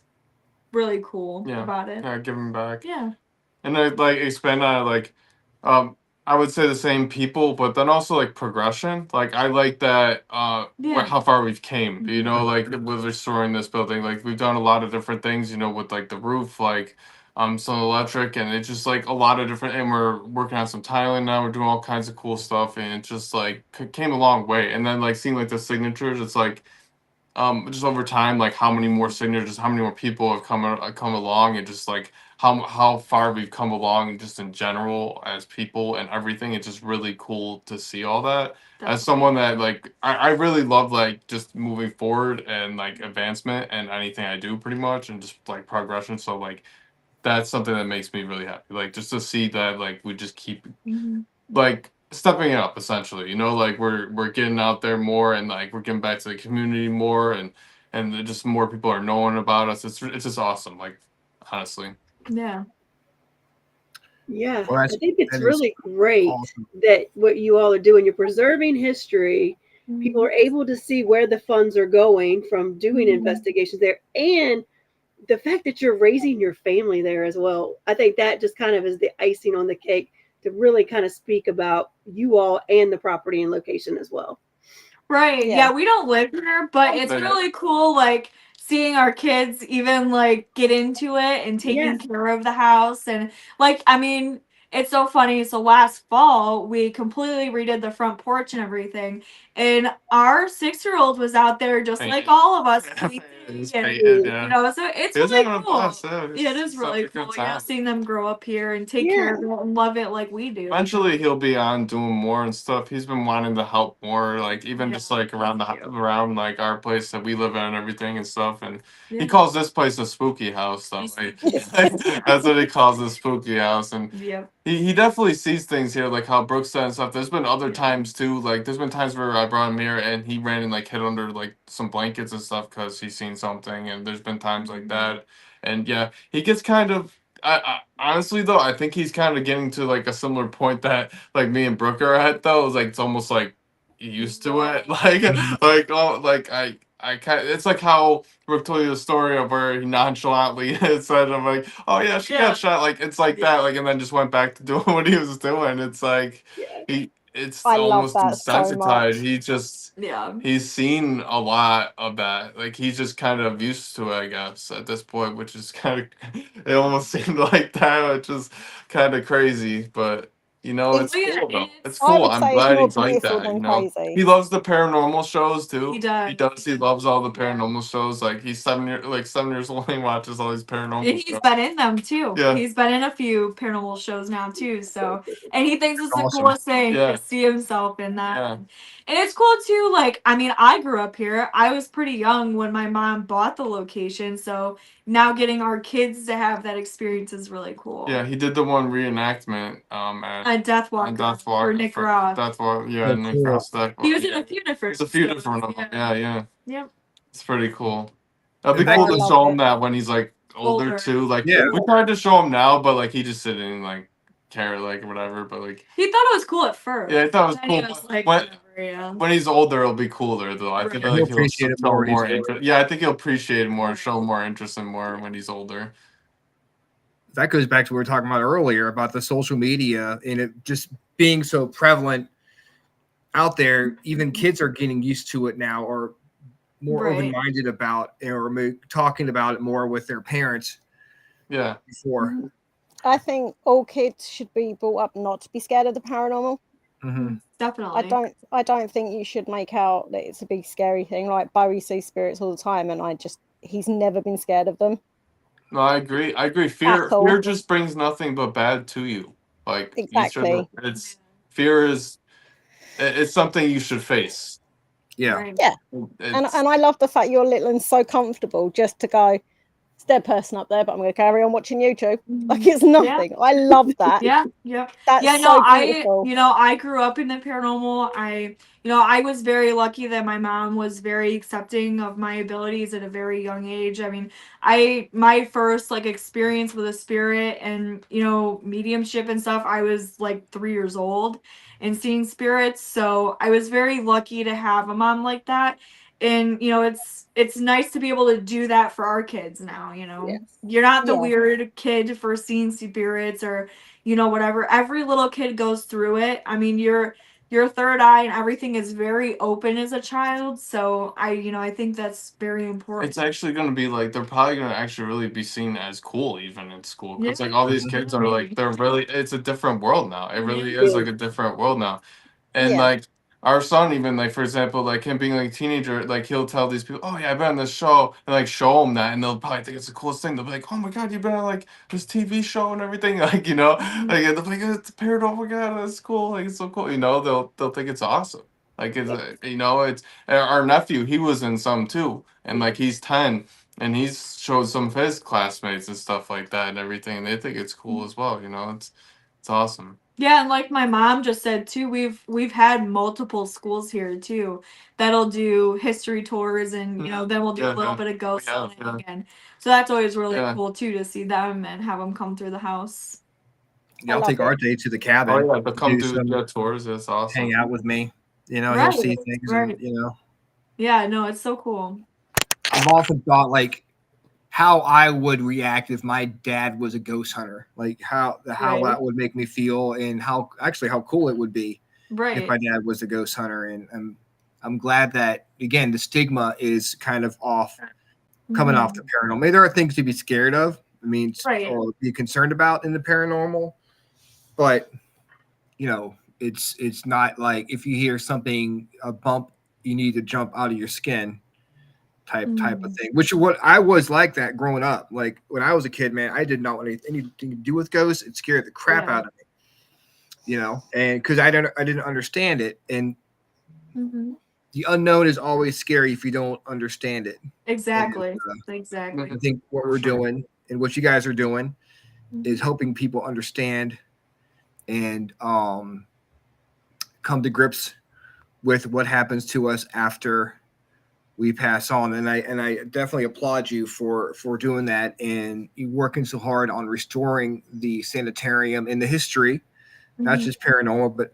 [SPEAKER 12] really cool about it.
[SPEAKER 11] Yeah, giving back.
[SPEAKER 12] Yeah.
[SPEAKER 11] And I like expand on it, like I would say the same people, but then also like progression. Like I like that how far we've came, you know, like with restoring this building. Like we've done a lot of different things, you know, with like the roof, like some electric, and it's just like a lot of different, and we're working on some tiling now, we're doing all kinds of cool stuff, and it just like came a long way. And then like seeing like the signatures, it's like just over time, like how many more signatures, how many more people have come along, and just like how far we've come along just in general as people and everything. It's just really cool to see all that. As someone that like I really love like just moving forward and like advancement and anything I do pretty much, and just like progression. So like that's something that makes me really happy. Like just to see that like we just keep like stepping up essentially, you know, like we're getting out there more, and like we're getting back to the community more, and just more people are knowing about us. It's just awesome, like honestly.
[SPEAKER 12] Yeah.
[SPEAKER 9] Yeah,
[SPEAKER 8] Well,
[SPEAKER 9] I think it's
[SPEAKER 8] that is
[SPEAKER 9] really great
[SPEAKER 8] awesome.
[SPEAKER 9] that what you all are doing, you're preserving history. People are able to see where the funds are going from doing investigations there, and the fact that you're raising your family there as well. I think that just kind of is the icing on the cake to really kind of speak about you all and the property and location as well.
[SPEAKER 12] Right. Yeah, we don't live here, but it's really cool like seeing our kids even like get into it and taking care of the house. And like, I mean, it's so funny. So last fall we completely redid the front porch and everything, and our 6-year-old was out there just like all of us. You know, so it's really cool. Yeah, it is really cool. You know, seeing them grow up here and take care of it and love it like we do.
[SPEAKER 11] Eventually he'll be on doing more and stuff. He's been wanting to help more, like even just like around around like our place that we live in and everything and stuff. And he calls this place a spooky house. So like, that's what he calls the spooky house. And he definitely sees things here, like how Brooks said and stuff. There's been other times too. Like there's been times where I brought him here and he ran and like hid under like some blankets and stuff because he's seen something. And there's been times like that. And yeah, he gets kind of. I honestly though, I think he's kind of getting to like a similar point that like me and Brooke are at though. It's like it's almost like used to it. Like oh like I kind of, it's like how Brooke told you the story of where he nonchalantly said, "I'm like, oh yeah, she got shot." Like it's like that. Like and then just went back to doing what he was doing. It's like it's
[SPEAKER 10] I love
[SPEAKER 11] almost
[SPEAKER 10] that so
[SPEAKER 11] desensitized.
[SPEAKER 10] much.
[SPEAKER 11] He just he's seen a lot of that. Like he's just kind of used to it, I guess, at this point, which is kind of it almost seemed like that, which is kind of crazy. But you know, it's cool though. It's
[SPEAKER 10] I
[SPEAKER 11] cool.
[SPEAKER 10] would
[SPEAKER 11] I'm
[SPEAKER 10] say it's
[SPEAKER 11] glad
[SPEAKER 10] more
[SPEAKER 11] he's like
[SPEAKER 10] beautiful
[SPEAKER 11] that.
[SPEAKER 10] than
[SPEAKER 11] You know,
[SPEAKER 10] crazy.
[SPEAKER 11] he loves the paranormal shows too.
[SPEAKER 12] He does.
[SPEAKER 11] He does. He loves all the paranormal shows. Like he's 7 years old and he watches all these paranormal
[SPEAKER 12] And
[SPEAKER 11] shows.
[SPEAKER 12] he's been in them too.
[SPEAKER 11] Yeah.
[SPEAKER 12] He's been in a few paranormal shows now too. So, and he thinks it's the
[SPEAKER 11] Awesome.
[SPEAKER 12] coolest thing
[SPEAKER 11] Yeah.
[SPEAKER 12] to see himself in that. And it's cool too, like, I mean, I grew up here. I was pretty young when my mom bought the location, so now getting our kids to have that experience is really cool.
[SPEAKER 11] Yeah, he did the one reenactment at
[SPEAKER 12] Death Walker for Nick Roth.
[SPEAKER 11] Death Walker, yeah,
[SPEAKER 8] Oh,
[SPEAKER 11] Nick
[SPEAKER 8] cool.
[SPEAKER 11] Roth's Death
[SPEAKER 12] He was
[SPEAKER 11] Walker.
[SPEAKER 12] in a few different.
[SPEAKER 11] There's a few
[SPEAKER 12] shows,
[SPEAKER 11] different of them. Yeah.
[SPEAKER 12] Yep.
[SPEAKER 11] It's pretty cool. That'd be
[SPEAKER 8] And
[SPEAKER 11] cool
[SPEAKER 8] that
[SPEAKER 11] to
[SPEAKER 10] goes-
[SPEAKER 11] show him that when he's like older too. Like
[SPEAKER 8] Yeah.
[SPEAKER 11] we tried to show him now, but like he just didn't like care, like whatever. But like
[SPEAKER 12] He thought it was cool at first.
[SPEAKER 11] yeah, I thought it was
[SPEAKER 12] Then
[SPEAKER 11] cool.
[SPEAKER 12] he was like,
[SPEAKER 11] when,
[SPEAKER 12] whatever, yeah.
[SPEAKER 11] when he's older, it'll be cooler though. I feel
[SPEAKER 8] He'll
[SPEAKER 11] like
[SPEAKER 8] appreciate it
[SPEAKER 11] show
[SPEAKER 8] more when he's
[SPEAKER 11] more
[SPEAKER 8] older.
[SPEAKER 11] interest. Yeah, I think he'll appreciate it more, show more interest and more when he's older.
[SPEAKER 8] That goes back to what we were talking about earlier about the social media and it just being so prevalent out there. Even kids are getting used to it now, or more
[SPEAKER 12] Right.
[SPEAKER 8] open-minded about, or talking about it more with their parents.
[SPEAKER 11] Yeah.
[SPEAKER 8] Before.
[SPEAKER 10] I think all kids should be brought up not to be scared of the paranormal.
[SPEAKER 8] Mm-hmm.
[SPEAKER 12] Definitely.
[SPEAKER 10] I don't think you should make out that it's a big scary thing. Like Bowie sees spirits all the time, and he's never been scared of them.
[SPEAKER 11] No, I agree. Fear just brings nothing but bad to you. Like
[SPEAKER 10] Exactly.
[SPEAKER 11] Fear is it's something you should face.
[SPEAKER 8] Yeah.
[SPEAKER 10] Yeah. And I love the fact you're little and so comfortable just to go, it's a dead person up there, but I'm going to carry on watching YouTube. Like it's nothing. I love that.
[SPEAKER 12] Yeah.
[SPEAKER 10] That's
[SPEAKER 12] yeah,
[SPEAKER 10] so
[SPEAKER 12] no,
[SPEAKER 10] beautiful.
[SPEAKER 12] I grew up in the paranormal. I was very lucky that my mom was very accepting of my abilities at a very young age. I mean, my first like experience with a spirit and, mediumship and stuff, I was like 3 years old and seeing spirits. So I was very lucky to have a mom like that. And, it's nice to be able to do that for our kids now,
[SPEAKER 10] Yes.
[SPEAKER 12] You're not the
[SPEAKER 10] Yeah.
[SPEAKER 12] weird kid for seeing spirits or whatever. Every little kid goes through it. I mean, your third eye and everything is very open as a child. So I think that's very important.
[SPEAKER 11] It's actually going to be like they're probably going to actually really be seen as cool even in school because
[SPEAKER 12] Yeah.
[SPEAKER 11] like all these kids are like it's a different world now. It really is like a different world now, and
[SPEAKER 10] Yeah.
[SPEAKER 11] like our son even like for example like him being like a teenager like he'll tell these people, oh yeah, I've been on this show, and like show them that and they'll probably think it's the coolest thing. They'll be like, oh my god, you've been on like this TV show and everything, like like and they'll be like, it's paranormal, oh my god, that's cool, like it's so cool, they'll think it's awesome. Like it's it's our nephew, he was in some too, and like he's 10 and he's showed some of his classmates and stuff like that and everything, and they think it's cool as well, it's awesome.
[SPEAKER 12] Yeah, and like my mom just said too, we've had multiple schools here too that'll do history tours and then we'll do a little bit of ghost hunting again. So that's always really cool too to see them and have them come through the house.
[SPEAKER 8] Yeah, I'll take RJ to the cabin.
[SPEAKER 11] Oh yeah, but come
[SPEAKER 8] do
[SPEAKER 11] do
[SPEAKER 8] some-
[SPEAKER 11] tours. That's awesome.
[SPEAKER 8] hang out with me. He'll
[SPEAKER 12] Right,
[SPEAKER 8] see things
[SPEAKER 12] right.
[SPEAKER 8] and
[SPEAKER 12] Yeah, no, it's so cool.
[SPEAKER 8] I've often thought like how I would react if my dad was a ghost hunter, like how
[SPEAKER 12] Right.
[SPEAKER 8] that would make me feel, and how cool it would be
[SPEAKER 12] Right.
[SPEAKER 8] if my dad was a ghost hunter. And I'm glad that again the stigma is kind of coming off the paranormal. Maybe there are things to be scared of. I mean,
[SPEAKER 12] Right.
[SPEAKER 8] or be concerned about in the paranormal, but it's not like if you hear something, a bump, you need to jump out of your skin type of thing, which is what I was like that growing up. Like when I was a kid, man, I did not want anything to do with ghosts. It scared the crap out of me, and because I didn't understand it, and the unknown is always scary if you don't understand it.
[SPEAKER 12] Exactly.
[SPEAKER 8] And,
[SPEAKER 12] Exactly.
[SPEAKER 8] I think what we're doing and what you guys are doing is helping people understand and come to grips with what happens to us after we pass on. And I definitely applaud you for doing that, and you working so hard on restoring the sanitarium and the history, not just paranormal, but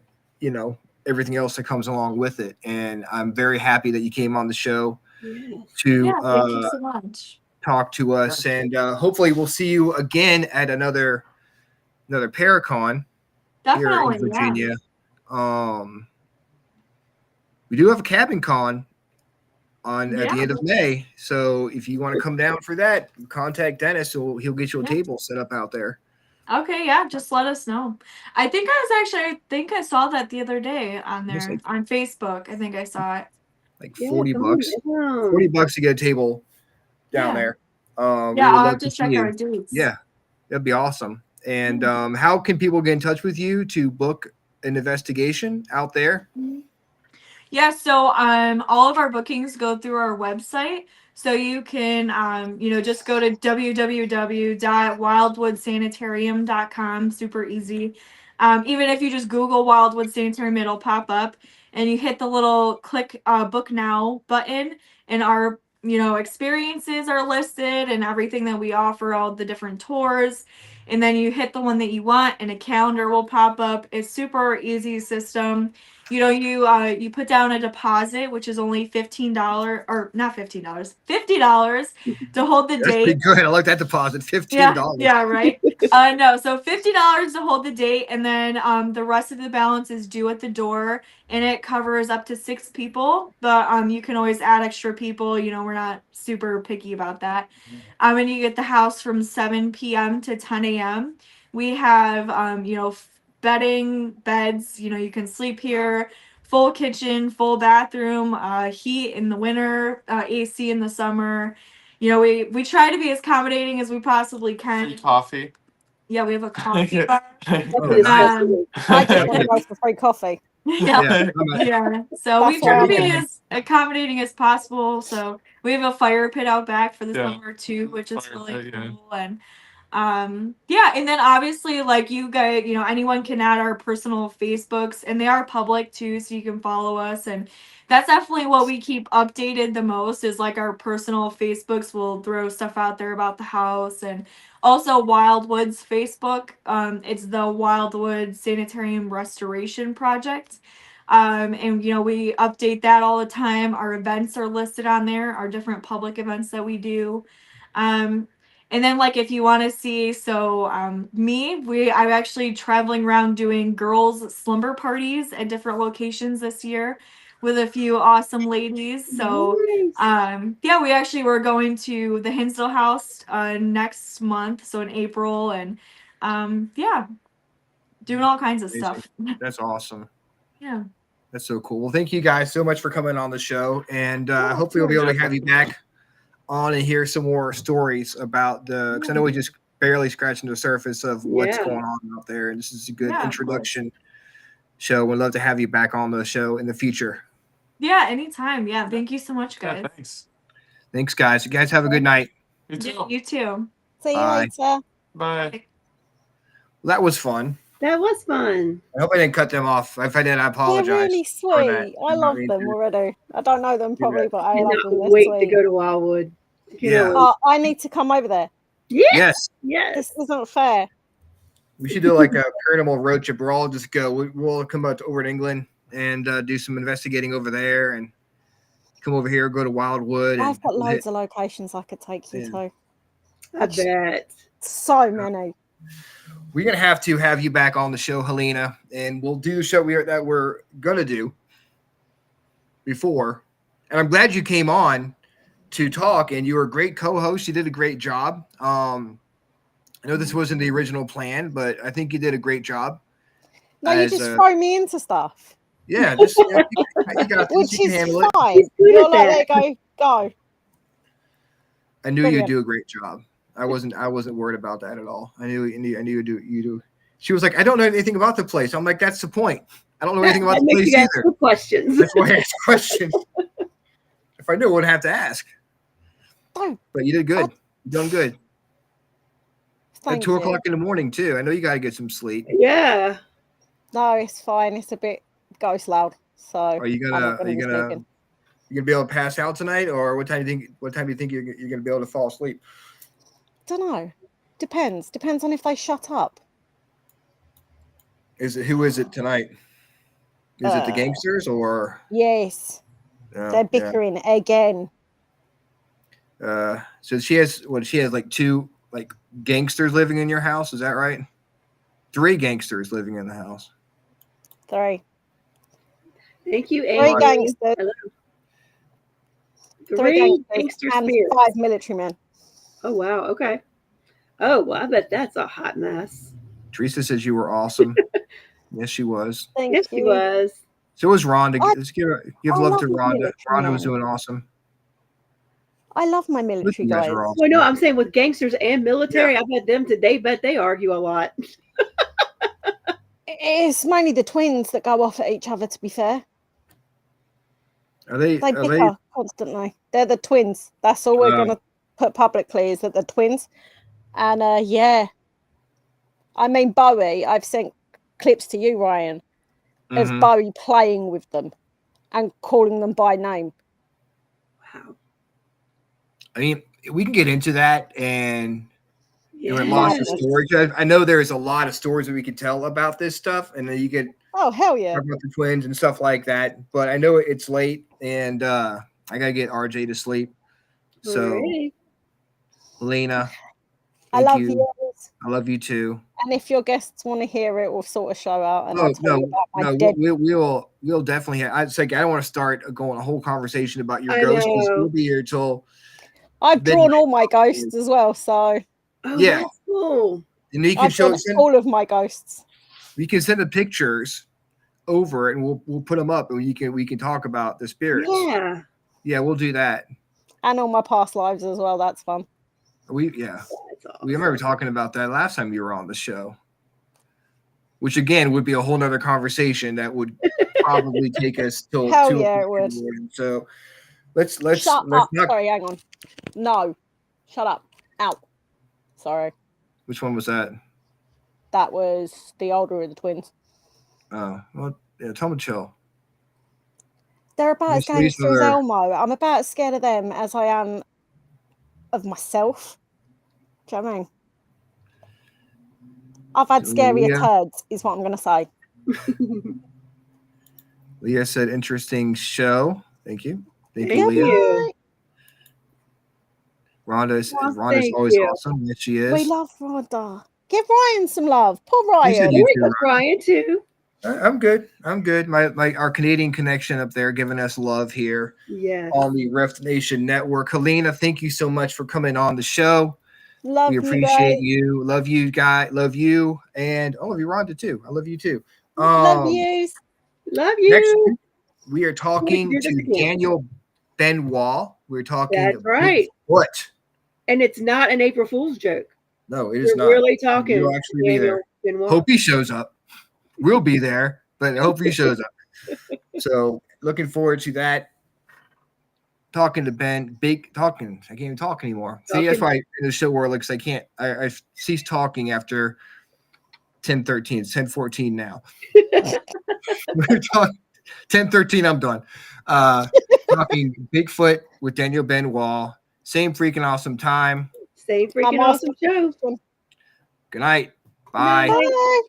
[SPEAKER 8] everything else that comes along with it. And I'm very happy that you came on the show to
[SPEAKER 12] thank you so much.
[SPEAKER 8] talk to us, and hopefully we'll see you again at another Paracon here
[SPEAKER 12] Definitely,
[SPEAKER 8] in Virginia. We do have a cabin con at the end of May, so if you want to come down for that, contact Dennis. He'll get you a table set up out there.
[SPEAKER 12] Okay, yeah, just let us know. I think I saw that the other day on there on Facebook. I think I saw it.
[SPEAKER 8] Like $40. $40 to get a table down there.
[SPEAKER 12] Yeah,
[SPEAKER 8] we would
[SPEAKER 12] I'll
[SPEAKER 8] love
[SPEAKER 12] have to
[SPEAKER 8] see
[SPEAKER 12] check
[SPEAKER 8] you.
[SPEAKER 12] our dates.
[SPEAKER 8] Yeah, that'd be awesome. And how can people get in touch with you to book an investigation out there?
[SPEAKER 12] Yeah, so all of our bookings go through our website. So you can just go to www.wildwoodsanitarium.com, super easy. Even if you just Google Wildwood Sanitarium, it'll pop up and you hit the little click book now button, and our experiences are listed and everything that we offer, all the different tours. And then you hit the one that you want and a calendar will pop up. It's super easy system. You put down a deposit, which is only $15, or not $15, $50 to hold the
[SPEAKER 8] That's
[SPEAKER 12] date.
[SPEAKER 8] pretty good. I like that deposit, $15.
[SPEAKER 12] Yeah, right. No, so $50 to hold the date, and then the rest of the balance is due at the door, and it covers up to 6 people. But you can always add extra people. We're not super picky about that. And you get the house from 7 p.m. to 10 a.m. We have bedding, beds. You can sleep here. Full kitchen, full bathroom, heat in the winter, AC in the summer. We try to be as accommodating as we possibly can.
[SPEAKER 11] Free coffee.
[SPEAKER 12] Yeah, we have a coffee bar.
[SPEAKER 10] I just want to go for free coffee.
[SPEAKER 12] Yeah. So we try to be as accommodating as possible. So we have a fire pit out back for the summer too, which is really cool. And and then obviously, like you guys, anyone can add our personal Facebooks, and they are public too, so you can follow us. And that's definitely what we keep updated the most, is like our personal Facebooks. We'll throw stuff out there about the house, and also Wildwood's Facebook. It's the Wildwood Sanitarium Restoration Project. And we update that all the time. Our events are listed on there, our different public events that we do. And then, like, if you want to see, I'm actually traveling around doing girls' slumber parties at different locations this year with a few awesome ladies. So, we actually were going to the Hinsdale House next month, so in April, and doing all kinds of stuff.
[SPEAKER 8] That's awesome.
[SPEAKER 12] Yeah.
[SPEAKER 8] That's so cool. Well, thank you guys so much for coming on the show, and hopefully we'll be able to have you back on and hear some more stories about because I know we just barely scratching the surface of what's going on out there, and this is a good introduction show. We'd love to have you back on the show in the future.
[SPEAKER 12] Yeah, anytime. Yeah, thank you so much, guys.
[SPEAKER 8] Thanks, guys. You guys have a good night.
[SPEAKER 12] You too. You too.
[SPEAKER 10] See you later.
[SPEAKER 11] Bye.
[SPEAKER 8] Well, that was fun.
[SPEAKER 9] That was fun.
[SPEAKER 8] I hope I didn't cut them off. If I did, I apologize.
[SPEAKER 10] They're really sweet. I love them already. I don't know them probably, but I love them.
[SPEAKER 9] Wait to go to Wildwood.
[SPEAKER 10] I need to come over there.
[SPEAKER 8] Yes.
[SPEAKER 10] This isn't fair.
[SPEAKER 8] We should do like a paranormal road trip. We'll all just go. We'll come over to England and do some investigating over there, and come over here, go to Wildwood.
[SPEAKER 10] I've got loads of locations I could take you to.
[SPEAKER 9] I bet.
[SPEAKER 10] So many.
[SPEAKER 8] We're going to have you back on the show, Helena, and we'll do the show that we're going to do before. And I'm glad you came on to talk, and you were a great co-host. You did a great job. I know this wasn't the original plan, but I think you did a great job.
[SPEAKER 10] No, you just throw me into stuff.
[SPEAKER 8] Yeah, just, you got this.
[SPEAKER 10] Which
[SPEAKER 8] You
[SPEAKER 10] is
[SPEAKER 8] can handle
[SPEAKER 10] fine.
[SPEAKER 8] it.
[SPEAKER 10] You're like, there you go.
[SPEAKER 8] I knew
[SPEAKER 10] Brilliant.
[SPEAKER 8] you'd do a great job. I wasn't worried about that at all. I knew you do. She was like, I don't know anything about the place. I'm like, that's the point. I don't know anything about the place either.
[SPEAKER 9] Questions.
[SPEAKER 8] That's why I asked questions. If I knew, I wouldn't have to ask.
[SPEAKER 10] Oh,
[SPEAKER 8] but you did good. You're doing good. At 2
[SPEAKER 10] you.
[SPEAKER 8] o'clock in the morning too. I know you got to get some sleep.
[SPEAKER 9] Yeah.
[SPEAKER 10] No, it's fine. It's a bit ghost loud. So
[SPEAKER 8] are you gonna be able to pass out tonight, or what time do you think you're gonna be able to fall asleep?
[SPEAKER 10] Don't know. Depends on if they shut up.
[SPEAKER 8] Who is it tonight? Is it the gangsters or?
[SPEAKER 10] Yes. They're bickering again.
[SPEAKER 8] So she has like 2 like gangsters living in your house, is that right? 3 gangsters living in the house.
[SPEAKER 10] 3.
[SPEAKER 9] Thank you,
[SPEAKER 10] 3 gangsters.
[SPEAKER 9] Hello.
[SPEAKER 10] 3
[SPEAKER 9] gangster
[SPEAKER 10] and
[SPEAKER 9] spirits.
[SPEAKER 10] 5 military men.
[SPEAKER 9] Oh wow, okay. Oh well, I bet that's a hot mess.
[SPEAKER 8] Teresa says you were awesome. Yes, she was.
[SPEAKER 10] Thank
[SPEAKER 9] yes,
[SPEAKER 10] you.
[SPEAKER 9] she was.
[SPEAKER 8] So was Rhonda. Let's give love to Rhonda.
[SPEAKER 10] military
[SPEAKER 8] Rhonda was
[SPEAKER 10] men.
[SPEAKER 8] doing awesome.
[SPEAKER 10] I love my military
[SPEAKER 8] You guys
[SPEAKER 10] guys.
[SPEAKER 8] are awesome.
[SPEAKER 9] Well, no, I'm saying with gangsters and military, I bet them today. Bet they argue a lot.
[SPEAKER 10] It's mainly the twins that go off at each other, to be fair.
[SPEAKER 8] They
[SPEAKER 10] bicker constantly. They're the twins. That's all we're gonna put publicly is that they're twins. And yeah, I mean Bowie. I've sent clips to you, Ryan, of Bowie playing with them and calling them by name.
[SPEAKER 9] Wow.
[SPEAKER 8] I mean, we can get into that and lots of stories. I know there's a lot of stories that we could tell about this stuff, and then you could
[SPEAKER 10] hell yeah
[SPEAKER 8] talk about the twins and stuff like that. But I know it's late, and I gotta get RJ to sleep. So, Helena,
[SPEAKER 10] I love you.
[SPEAKER 8] I love you too.
[SPEAKER 10] And if your guests want to hear it, we'll sort a show out. And
[SPEAKER 8] we'll definitely have. I don't want to start going a whole conversation about your ghosts. We'll be here till.
[SPEAKER 10] I've drawn all my ghosts as well, so
[SPEAKER 8] yeah,
[SPEAKER 9] that's cool.
[SPEAKER 8] And you can show
[SPEAKER 10] all of my ghosts.
[SPEAKER 8] We can send the pictures over, and we'll put them up, and we can talk about the spirits. Yeah, we'll do that.
[SPEAKER 10] And all my past lives as well. That's fun.
[SPEAKER 8] We remember talking about that last time you were on the show, which again would be a whole nother conversation that would probably take us till
[SPEAKER 10] it would.
[SPEAKER 8] So let's
[SPEAKER 10] shut up.
[SPEAKER 8] Not...
[SPEAKER 10] Sorry, hang on. No, shut up. Out. Sorry.
[SPEAKER 8] Which one was that?
[SPEAKER 10] That was the older of the twins.
[SPEAKER 8] Oh, well, yeah, tell them to chill.
[SPEAKER 10] They're about as gangster as Elmo. I'm about as scared of them as I am of myself. Do you know what I mean? I've had scarier turds, is what I'm going to say.
[SPEAKER 8] Leah said, interesting show. Thank you. Thank
[SPEAKER 9] you,
[SPEAKER 8] Leah. Rhonda's always awesome. Yes, she is.
[SPEAKER 10] We love Rhonda. Give Ryan some love. Poor Ryan.
[SPEAKER 9] We love Ryan too.
[SPEAKER 8] I'm good. Our Canadian connection up there giving us love here.
[SPEAKER 9] Yeah.
[SPEAKER 8] On the Rift Nation Network. Helena, thank you so much for coming on the show.
[SPEAKER 10] We
[SPEAKER 8] appreciate you. Love you, guy. Love you. And I love you, Rhonda, too. I love you too.
[SPEAKER 10] Love you.
[SPEAKER 9] Love you.
[SPEAKER 8] Next week, we are talking to Daniel Benoit. We're talking.
[SPEAKER 9] That's right.
[SPEAKER 8] What?
[SPEAKER 9] And it's not an April Fool's joke.
[SPEAKER 8] No, it is not.
[SPEAKER 9] We're really talking.
[SPEAKER 8] You'll actually be there. Hope he shows up. We'll be there, but I hope he shows up. So looking forward to that. Talking to Ben, I can't even talk anymore. See, that's why in the show where like I can't. I ceased talking after 10:13. It's 10:14 now. We're talking 10:13. I'm done. Talking Bigfoot with Daniel Benoit. Same freaking awesome time.
[SPEAKER 9] Same freaking awesome show.
[SPEAKER 8] Good night. Bye.
[SPEAKER 10] Bye.